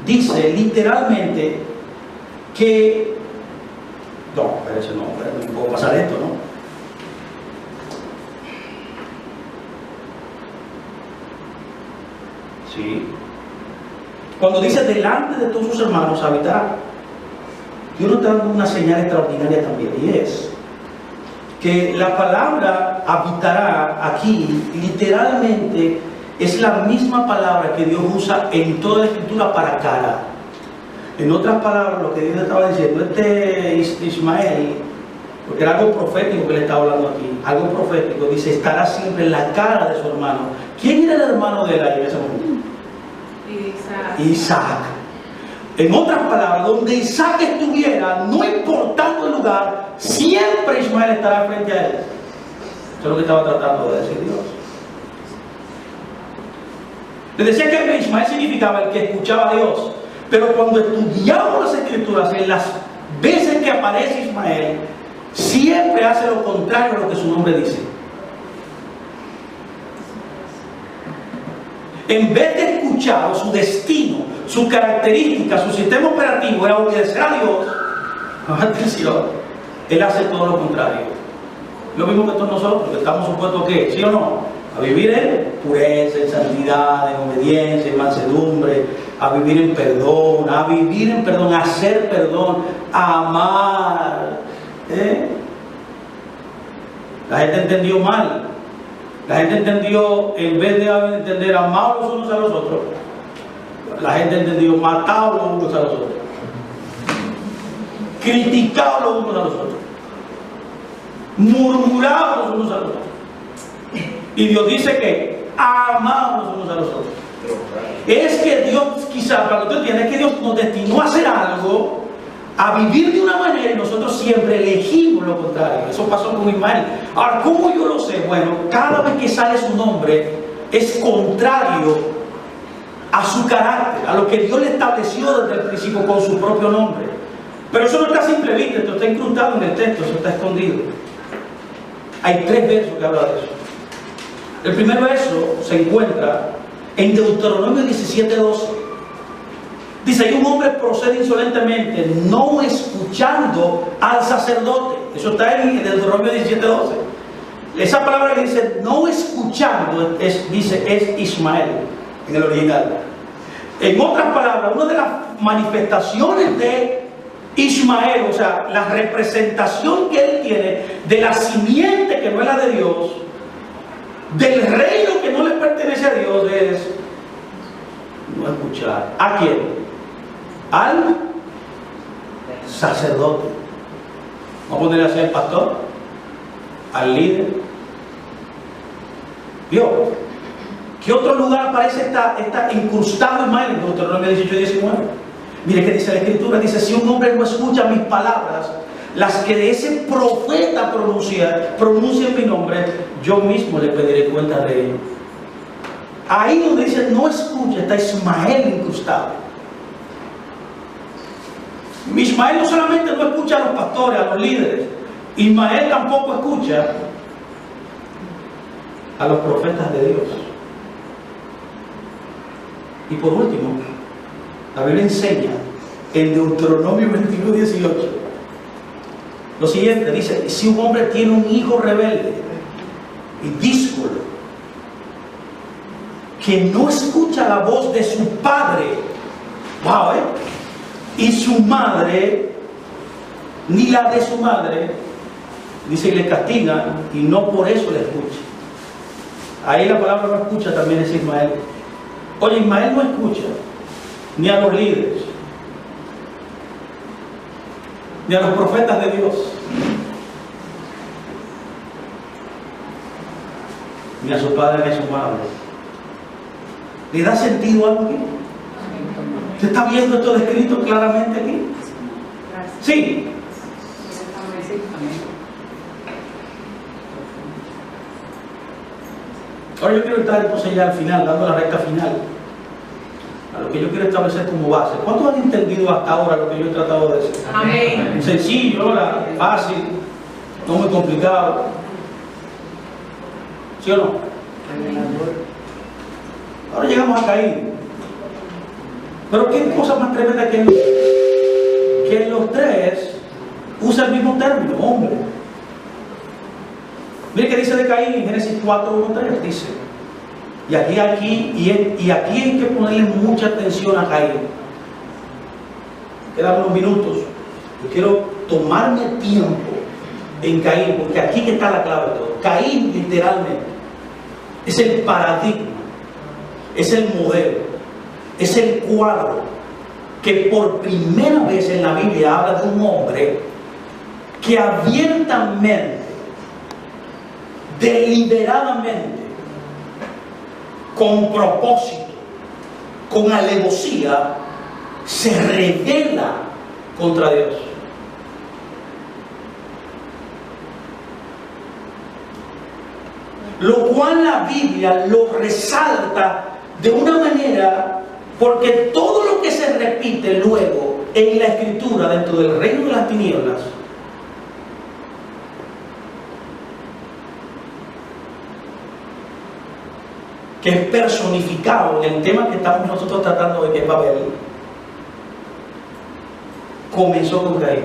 dice literalmente que no, espérese, no puedo pasar esto, ¿no? Sí. Cuando dice delante de todos sus hermanos habitará, Dios nos está dando una señal extraordinaria también, y es que la palabra habitará aquí literalmente es la misma palabra que Dios usa en toda la escritura para cara. En otras palabras, lo que Dios estaba diciendo, Ismael, porque era algo profético que le estaba hablando aquí, algo profético, dice: estará siempre en la cara de su hermano. ¿Quién era el hermano de él ahí en ese momento? Isaac. En otras palabras, donde Isaac estuviera, no importando el lugar, siempre Ismael estará frente a él. Eso es lo que estaba tratando de decir Dios. Les decía que Ismael significaba el que escuchaba a Dios, pero cuando estudiamos las escrituras, en las veces que aparece Ismael, siempre hace lo contrario a lo que su nombre dice. En vez de escuchar su destino, su característica, su sistema operativo era obedecer a Dios, atención, él hace todo lo contrario. Lo mismo que todos nosotros, que estamos supuestos que, ¿sí o no?, a vivir en pureza, en santidad, en obediencia, en mansedumbre, a vivir en perdón, a hacer perdón, a amar. La gente entendió mal. La gente entendió, en vez de entender amar los unos a los otros, la gente entendió matar los unos a los otros, criticar los unos a los otros, murmurar los unos a los otros. Y Dios dice que amamos los unos a los otros. Es que Dios, quizás para que usted entienda, es que Dios nos destinó a hacer algo, a vivir de una manera, y nosotros siempre elegimos lo contrario. Eso pasó con Ismael. Ahora, ¿cómo yo lo sé? Bueno, cada vez que sale su nombre es contrario a su carácter, a lo que Dios le estableció desde el principio con su propio nombre. Pero eso no está a simple vista, esto está incrustado en el texto, eso está escondido. Hay 3 versos que hablan de eso. El primer verso se encuentra en Deuteronomio 17:12. Dice: y un hombre procede insolentemente, no escuchando al sacerdote. Eso está en Deuteronomio 17:12. Esa palabra que dice no escuchando es Ismael en el original. En otras palabras, una de las manifestaciones de Ismael, o sea, la representación que él tiene de la simiente que no es la de Dios, del reino que no le pertenece a Dios, es no escuchar. ¿A quién? Al sacerdote. Vamos a ponerle así al pastor, al líder. ¿Vio? ¿Qué otro lugar parece está incrustado en Ismael? En Deuteronomio 18:19. Mire que dice la Escritura, dice, si un hombre no escucha mis palabras, las que de ese profeta pronuncia en mi nombre, yo mismo le pediré cuenta de ello. Ahí donde dice no escucha, está Ismael incrustado. Ismael no solamente no escucha a los pastores, a los líderes, Ismael tampoco escucha a los profetas de Dios. Y por último, la Biblia enseña en Deuteronomio 21:18 lo siguiente, dice, si un hombre tiene un hijo rebelde y díscolo, que no escucha la voz de su padre, wow, y su madre, ni la de su madre, dice, y le castigan, y no por eso le escucha. Ahí la palabra no escucha también es Ismael. Oye, Ismael no escucha ni a los líderes, ni a los profetas de Dios, ni a su padre ni a su madre. ¿Le da sentido algo aquí? ¿Se está viendo esto descrito claramente aquí? Sí. Ahora yo quiero estar entonces ya al final, dando la recta final, a lo que yo quiero establecer como base. ¿Cuántos han entendido hasta ahora lo que yo he tratado de decir? Amén. Sencillo, fácil, no muy complicado. ¿Sí o no? Ahora llegamos a Caín. Pero qué cosa más tremenda que en los tres usa el mismo término, hombre. Mire que dice de Caín en Génesis 4:1-3, dice, y aquí hay que ponerle mucha atención a Caín. Quedan unos minutos. Yo quiero tomarme tiempo en Caín, porque aquí que está la clave de todo. Caín literalmente es el paradigma, es el modelo, es el cuadro que por primera vez en la Biblia habla de un hombre que abiertamente, deliberadamente, con propósito, con alevosía, se rebela contra Dios. Lo cual la Biblia lo resalta de una manera, porque todo lo que se repite luego en la Escritura dentro del reino de las tinieblas que es personificado en el tema que estamos nosotros tratando de, que es Babel, comenzó con Caín.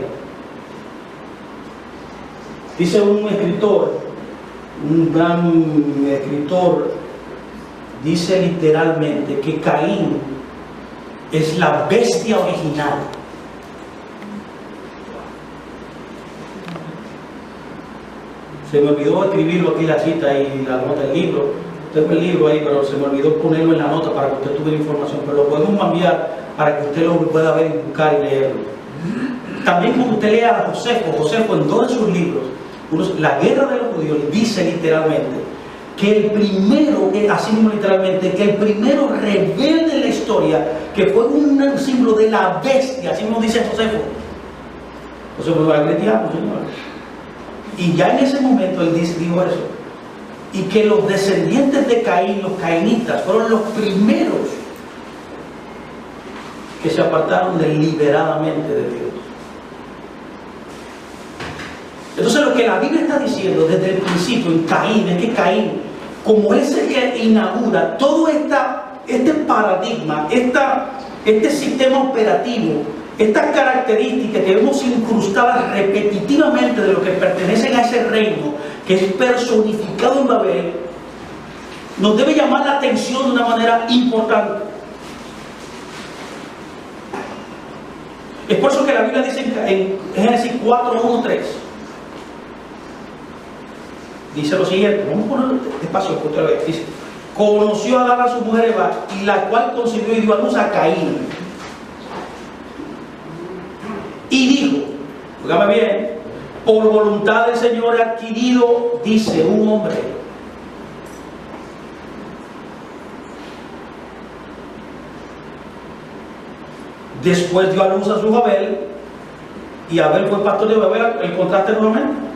Dice un escritor, un gran escritor, dice literalmente que Caín es la bestia original. Se me olvidó escribirlo aquí la cita y la nota del libro. Tengo el libro ahí, pero se me olvidó ponerlo en la nota para que usted tuviera información, pero lo podemos enviar para que usted lo pueda ver y buscar y leerlo. También cuando usted lea a Josefo en todos sus libros, la guerra de los judíos, dice literalmente que el primero, así mismo literalmente, que el primero rebelde en la historia, que fue un símbolo de la bestia, así mismo dice Josefo era cristiano, señor. Y ya en ese momento él dijo eso. Y que los descendientes de Caín, los cainitas, fueron los primeros que se apartaron deliberadamente de Dios. Entonces lo que la Biblia está diciendo desde el principio en Caín es que Caín, como es el que inaugura todo este paradigma, este sistema operativo, estas características que vemos incrustadas repetitivamente de lo que pertenecen a ese reino que es personificado en Babel, nos debe llamar la atención de una manera importante. Es por eso que la Biblia dice en Génesis 4:1-3, dice lo siguiente, vamos a poner despacio, dice, conoció a Adán a su mujer Eva, y la cual concibió y dio a luz a Caín. Y dijo, dígame bien, por voluntad del Señor he adquirido, dice, un hombre. Después dio a luz a su Abel, y Abel fue pastor de Abel. El contraste nuevamente.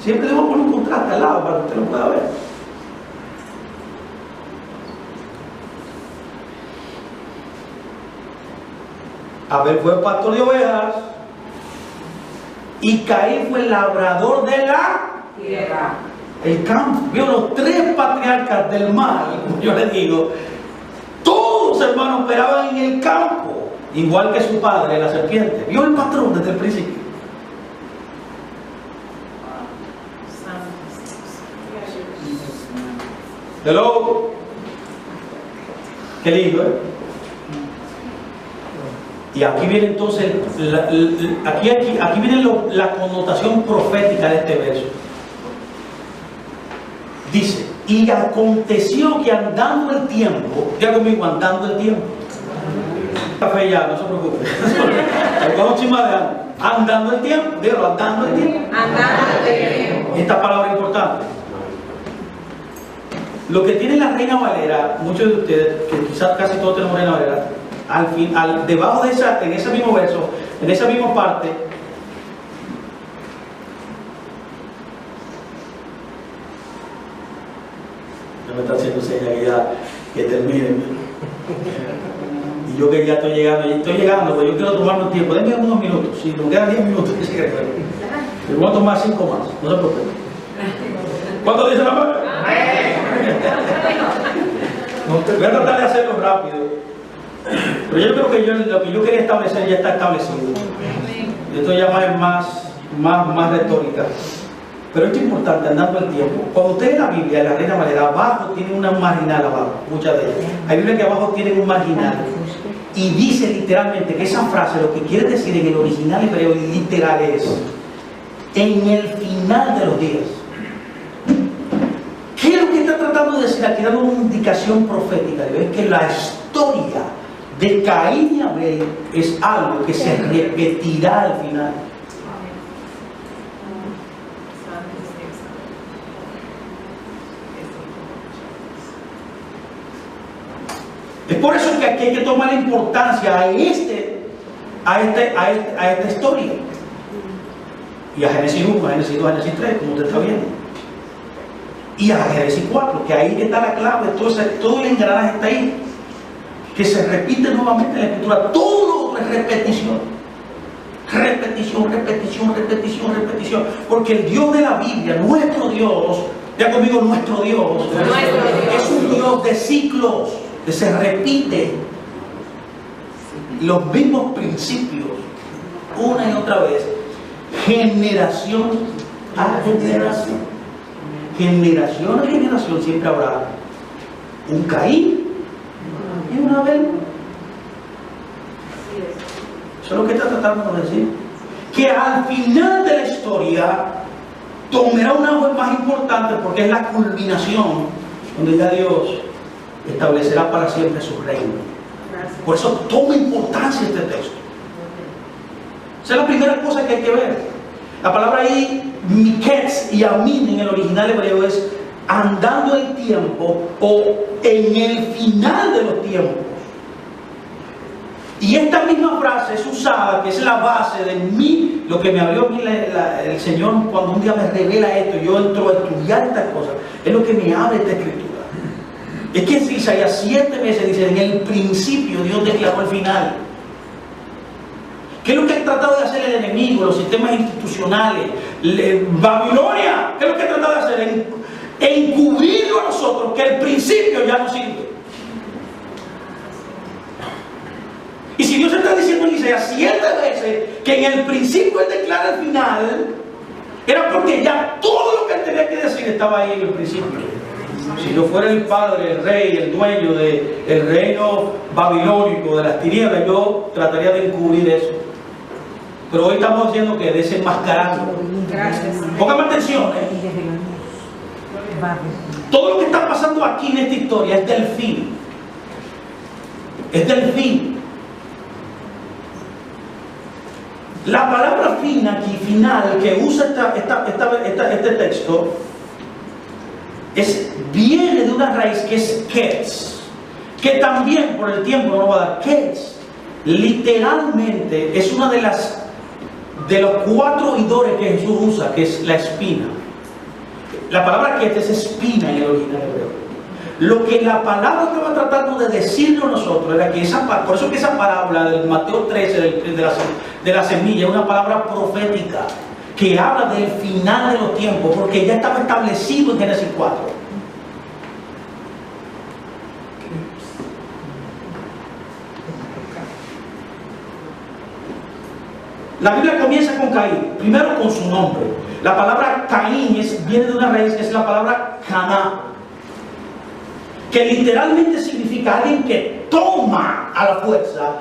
Siempre debo poner un contraste al lado para que usted lo pueda ver. Abel fue pastor de ovejas y Caín fue labrador de la Tierra. el campo. Vio los tres patriarcas del mal, como yo les digo, todos hermanos operaban en el campo, igual que su padre, la serpiente. Vio el patrón desde el principio. Hello. Qué lindo, ¿eh? Y aquí viene entonces, aquí viene la connotación profética de este verso. Dice, y aconteció que andando el tiempo, ya conmigo, andando el tiempo. Café ya, no se preocupe. Andando el tiempo, dígalo, andando el tiempo. Andando el tiempo. Esta palabra es importante. Lo que tiene la Reina Valera, muchos de ustedes, que quizás casi todos tenemos Reina Valera, debajo de en ese mismo verso, en esa misma parte, ya me está haciendo señal que termine. Y yo que ya estoy llegando, pero yo quiero tomarme un tiempo. Denme unos minutos, si nos quedan 10 minutos, me voy a tomar 5 más, no se preocupen. ¿Cuánto dice la mano? Voy a tratar de hacerlo rápido. Pero yo creo que lo que yo quería establecer ya está establecido. Esto ya es más retórica. Pero esto es importante, andando el tiempo. Cuando usted en la Biblia, en la Reina Valera, abajo tiene una marginal abajo, muchas de ellas. Hay Biblia que abajo tienen un marginal. Y dice literalmente que esa frase, lo que quiere decir en el original hebreo literal es, en el final de los días. ¿Qué es lo que está tratando de decir aquí? Dando una indicación profética. Es que la historia de Caín y Abel es algo que se repetirá al final. Es por eso que aquí hay que tomar importancia a esta historia. Y a Génesis 1, a Génesis 2, a Génesis 3, como usted está viendo. Y a Génesis 4, que ahí está la clave, todo el engranaje está ahí. Que se repite nuevamente en la Escritura. Todo lo otro es repetición. Repetición, repetición, repetición, repetición. Porque el Dios de la Biblia, nuestro Dios, ya conmigo, nuestro Dios, es un Dios de ciclos, que se repite los mismos principios una y otra vez, generación a generación. Generación a generación siempre habrá un Caín y un Abel. Eso es lo que está tratando de decir. Que al final de la historia tomará una voz más importante, porque es la culminación donde ya Dios establecerá para siempre su reino. Por eso toma importancia este texto. Esa es la primera cosa que hay que ver. La palabra ahí, miketz y amin en el original hebreo, es andando el tiempo o en el final de los tiempos. Y esta misma frase es usada, que es la base de mí, lo que me abrió a mí el Señor cuando un día me revela esto, yo entro a estudiar estas cosas, es lo que me abre esta escritura. Es que en Isaías 7 veces dice, en el principio Dios declaró el final. ¿Qué es lo que ha tratado de hacer el enemigo, los sistemas institucionales, Babilonia? ¿Qué es lo que ha tratado de hacer? Encubrirlo a nosotros, que el principio ya no sirve. Y si Dios está diciendo en Isaías 7 veces que en el principio Él declara el final, era porque ya todo lo que Él tenía que decir estaba ahí en el principio. Si yo fuera el padre, el rey, el dueño del reino babilónico, de las tinieblas, yo trataría de encubrir eso. Pero hoy estamos diciendo que desenmascarando. Gracias. Póngame atención, Todo lo que está pasando aquí en esta historia es del fin. Es del fin. La palabra fin aquí, final, que usa este texto, viene de una raíz que es ketz, que también por el tiempo no va a dar ketz. Literalmente es una de los 4 oidores que Jesús usa, que es la espina. La palabra ketz es espina en el original hebreo. Lo que la palabra estaba tratando de decirnos a nosotros era que por eso que esa parábola del Mateo 13 de la semilla es una palabra profética que habla del final de los tiempos, porque ya estaba establecido en Génesis 4. La Biblia comienza con Caín, primero con su nombre. La palabra Caín viene de una raíz que es la palabra Caná, que literalmente significa alguien que toma a la fuerza,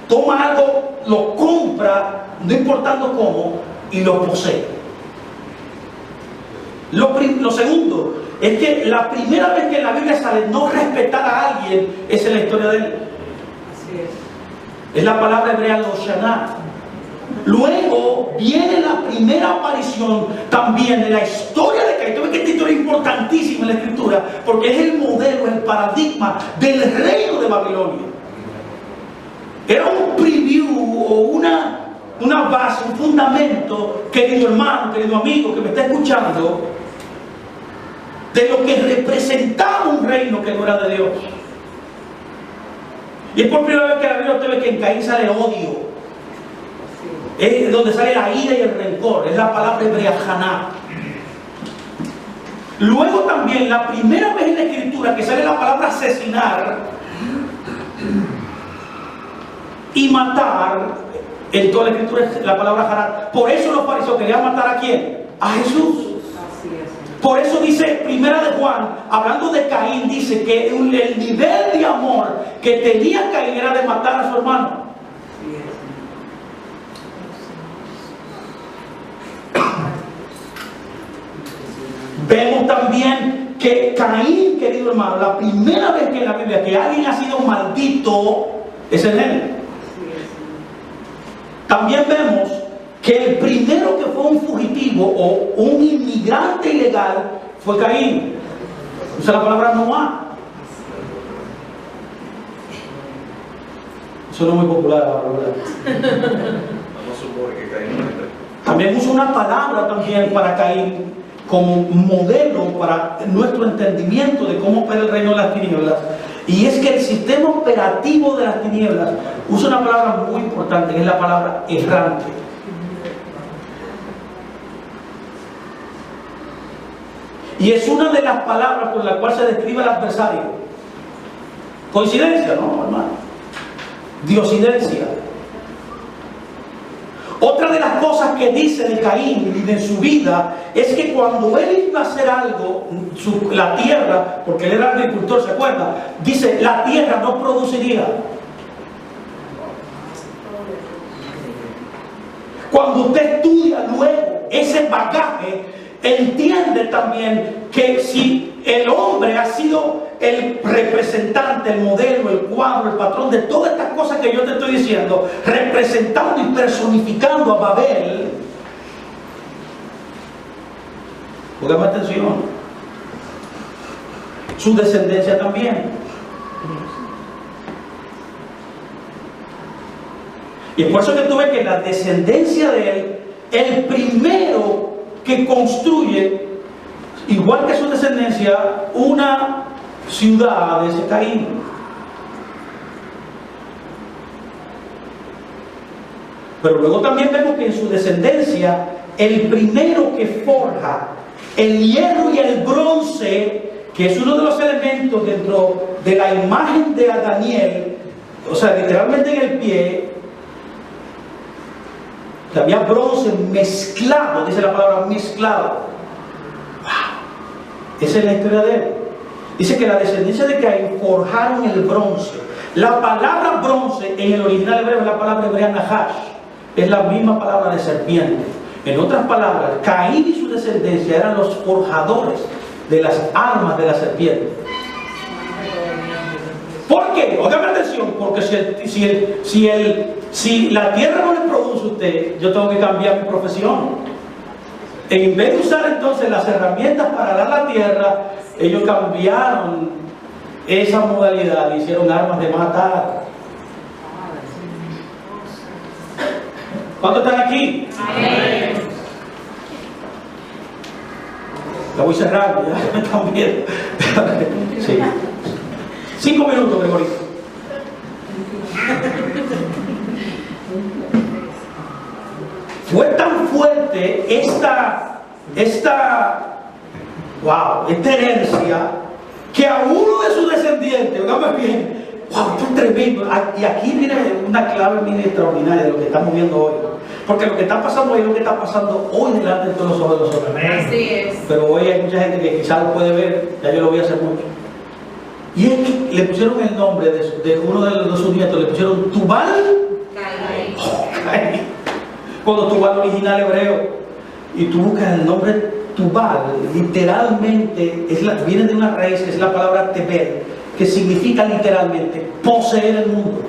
toma algo, lo compra, no importando cómo, y lo posee. Lo segundo es que la primera vez que en la Biblia sale no respetar a alguien es en la historia de él. Así es. Es la palabra hebrea Loshaná. Luego viene la primera aparición también de la historia de Caín. Ves que esta historia es importantísima en la Escritura, porque es el modelo, el paradigma del reino de Babilonia. Era un preview o una base, un fundamento, querido hermano, querido amigo que me está escuchando, de lo que representaba un reino que no era de Dios. Y es por primera vez que la Biblia usted ve que en Caín sale odio. Es donde sale la ira y el rencor. Es la palabra hebrea Haná. Luego también, la primera vez en la Escritura que sale la palabra asesinar y matar, en toda la Escritura es la palabra Haná. Por eso los fariseos querían matar ¿a quién? A Jesús. Así es. Por eso dice Primera de Juan, hablando de Caín, dice que el nivel de amor que tenía Caín era de matar a su hermano. Vemos también que Caín, querido hermano, la primera vez que en la Biblia que alguien ha sido maldito es en él. También vemos que el primero que fue un fugitivo o un inmigrante ilegal fue Caín. Usa la palabra Noah. Eso no es muy popular ahora, ¿verdad? También usa una palabra también para Caín como modelo para nuestro entendimiento de cómo opera el reino de las tinieblas, y es que el sistema operativo de las tinieblas usa una palabra muy importante, que es la palabra errante. Y es una de las palabras con la cual se describe al adversario. Coincidencia, ¿no, hermano? Diosidencia. Otra de las cosas que dice de Caín y de su vida es que cuando él iba a hacer algo, la tierra, porque él era agricultor, ¿se acuerda? Dice, la tierra no produciría. Cuando usted estudia luego ese bagaje, entiende también que si el hombre ha sido el representante, el modelo, el cuadro, el patrón de todas estas cosas que yo te estoy diciendo, representando y personificando a Babel, póngame atención, su descendencia también. Y es por eso que tú ves que la descendencia de él, el primero que construye, igual que su descendencia, una ciudad de ese Caín. Pero luego también vemos que en su descendencia, el primero que forja el hierro y el bronce, que es uno de los elementos dentro de la imagen de Daniel, o sea, literalmente en el pie, que había bronce mezclado, dice la palabra mezclado. ¡Wow! Esa es la historia de él. Dice que la descendencia de Caín forjaron el bronce. La palabra bronce en el original hebreo es la palabra hebrea nahash. Es la misma palabra de serpiente. En otras palabras, Caín y su descendencia eran los forjadores de las armas de la serpiente. ¿Por qué? Óigame atención, porque si la tierra no le produce a usted, yo tengo que cambiar mi profesión. En vez de usar entonces las herramientas para dar la tierra, ellos cambiaron esa modalidad y hicieron armas de matar. ¿Cuántos están aquí? Amén. La voy cerrando, ya me están viendo. Sí. 5 minutos, Gregorio. Fue tan fuerte esta herencia, que a uno de sus descendientes, oigan bien, wow, esto es tremendo. Y aquí viene una clave bien extraordinaria de lo que estamos viendo hoy. Porque lo que está pasando hoy es lo que está pasando hoy delante de todos los ojos de los hombres. Así es. Pero hoy hay mucha gente que quizás lo puede ver, ya yo lo vi hace mucho. Y es que le pusieron el nombre de uno de sus nietos, le pusieron Tubal Caín. Cuando Tubal original hebreo, y tú buscas el nombre Tubal, literalmente viene de una raíz que es la palabra Tebel, que significa literalmente poseer el mundo.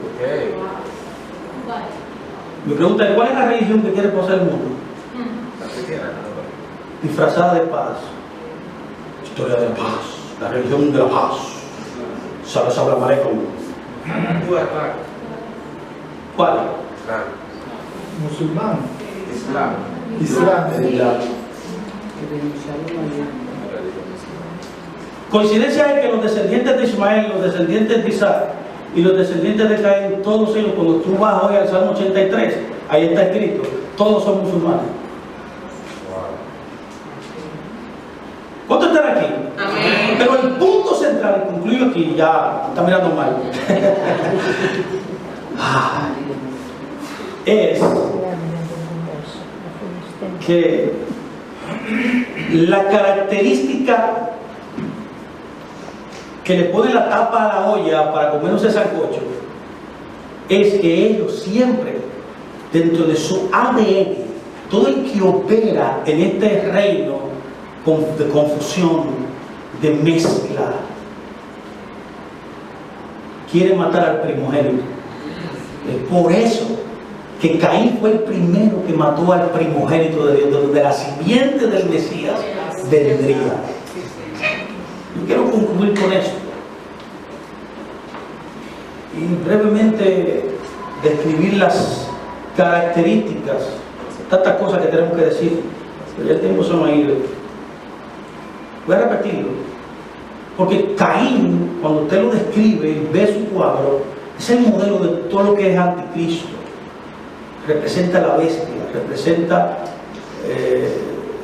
Mi pregunta es: ¿cuál es la religión que quiere poseer el mundo? Disfrazada de paz. Historia de la paz, la religión de la paz. ¿Sabes hablar aleikum? ¿Cuál? Musulmán. Islam. Coincidencia es que los descendientes de Ismael, los descendientes de Isaac y los descendientes de Caín, todos ellos, cuando tú vas hoy al Salmo 83, ahí está escrito, todos son musulmanes. ¿Cuántos están aquí? Amén. Pero el punto central, y concluyo aquí, ya está mirando mal, es que la característica que le pone la tapa a la olla para comernos ese sancocho es que ellos siempre, dentro de su ADN, todo el que opera en este reino de confusión, de mezcla, quiere matar al primogénito. Es por eso que Caín fue el primero que mató al primogénito de Dios, donde la simiente del Mesías vendría. Yo quiero concluir con esto y brevemente describir las características, tantas cosas que tenemos que decir, pero ya el tiempo se nos ha ido. Voy a repetirlo, porque Caín, cuando usted lo describe y ve su cuadro, es el modelo de todo lo que es anticristo. Representa la bestia, representa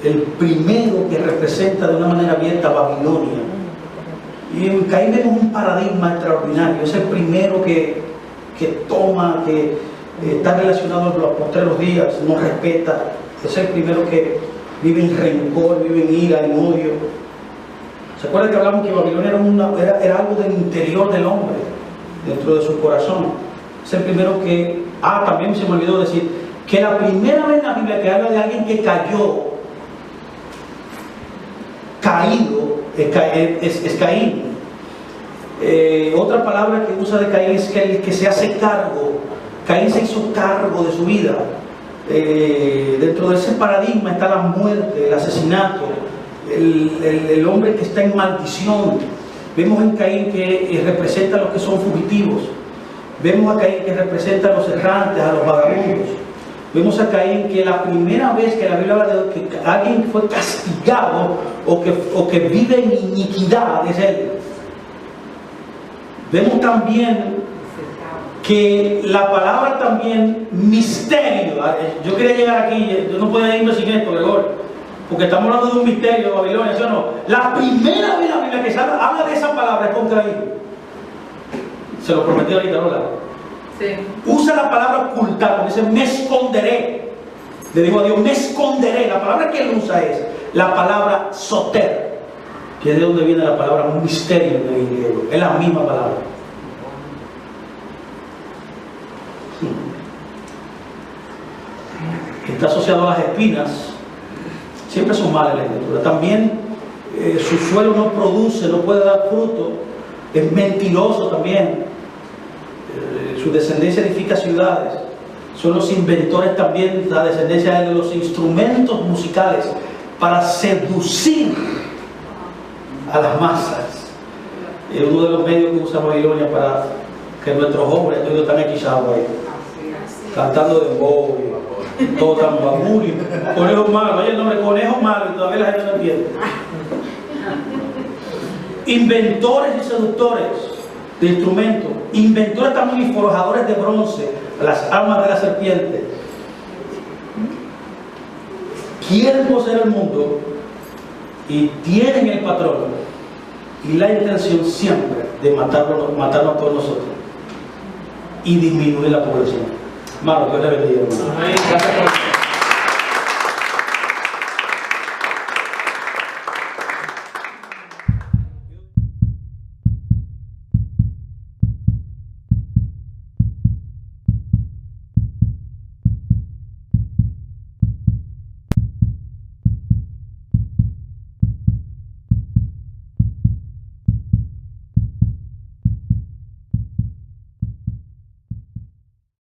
el primero que representa de una manera abierta Babilonia. Y en Caín vemos un paradigma extraordinario. Es el primero que toma, que está relacionado a los postreros días, no respeta. Es el primero que vive en rencor, vive en ira, en odio. ¿Se acuerdan que hablamos que Babilonia era algo del interior del hombre, dentro de su corazón? Es el primero que... también se me olvidó decir que la primera vez en la Biblia que habla de alguien que cayó, caído, es Caín. Otra palabra que usa de Caín es que se hace cargo. Caín se hizo cargo de su vida. Dentro de ese paradigma está la muerte, el asesinato, el hombre que está en maldición. Vemos en Caín que representa a los que son fugitivos. Vemos a Caín que representa a los errantes, a los vagabundos. Vemos a Caín que la primera vez que la Biblia habla de que alguien fue castigado o que vive en iniquidad es él. Vemos también que la palabra también misterio. Yo quería llegar aquí, yo no podía irme sin esto, Gregorio, porque estamos hablando de un misterio de Babilonia, ¿sí o no? La primera vez en la Biblia que se habla de esa palabra es con Caín. Se lo prometí ahorita, ¿no? Sí. Usa la palabra ocultar, cuando dice me esconderé. Le digo a Dios, me esconderé. La palabra que él usa es la palabra soter, que es de donde viene la palabra misterio en el griego. Es la misma palabra. Está asociado a las espinas. Siempre son malas en la escritura. También su suelo no produce, no puede dar fruto, es mentiroso también. Su descendencia edifica ciudades. Son los inventores también, la descendencia de los instrumentos musicales para seducir a las masas. Es uno de los medios que usa Babilonia para que nuestros jóvenes están hechizados ahí, cantando de bobo, todo tan baburio, conejo malo, oye el nombre, conejo malo, y todavía la gente no entiende. Inventores y seductores de instrumentos, inventores también y forjadores de bronce, las armas de la serpiente. Quieren poseer el mundo y tienen el patrón y la intención siempre de matarnos por nosotros y disminuir la población. Hermano, Dios le bendiga, hermano.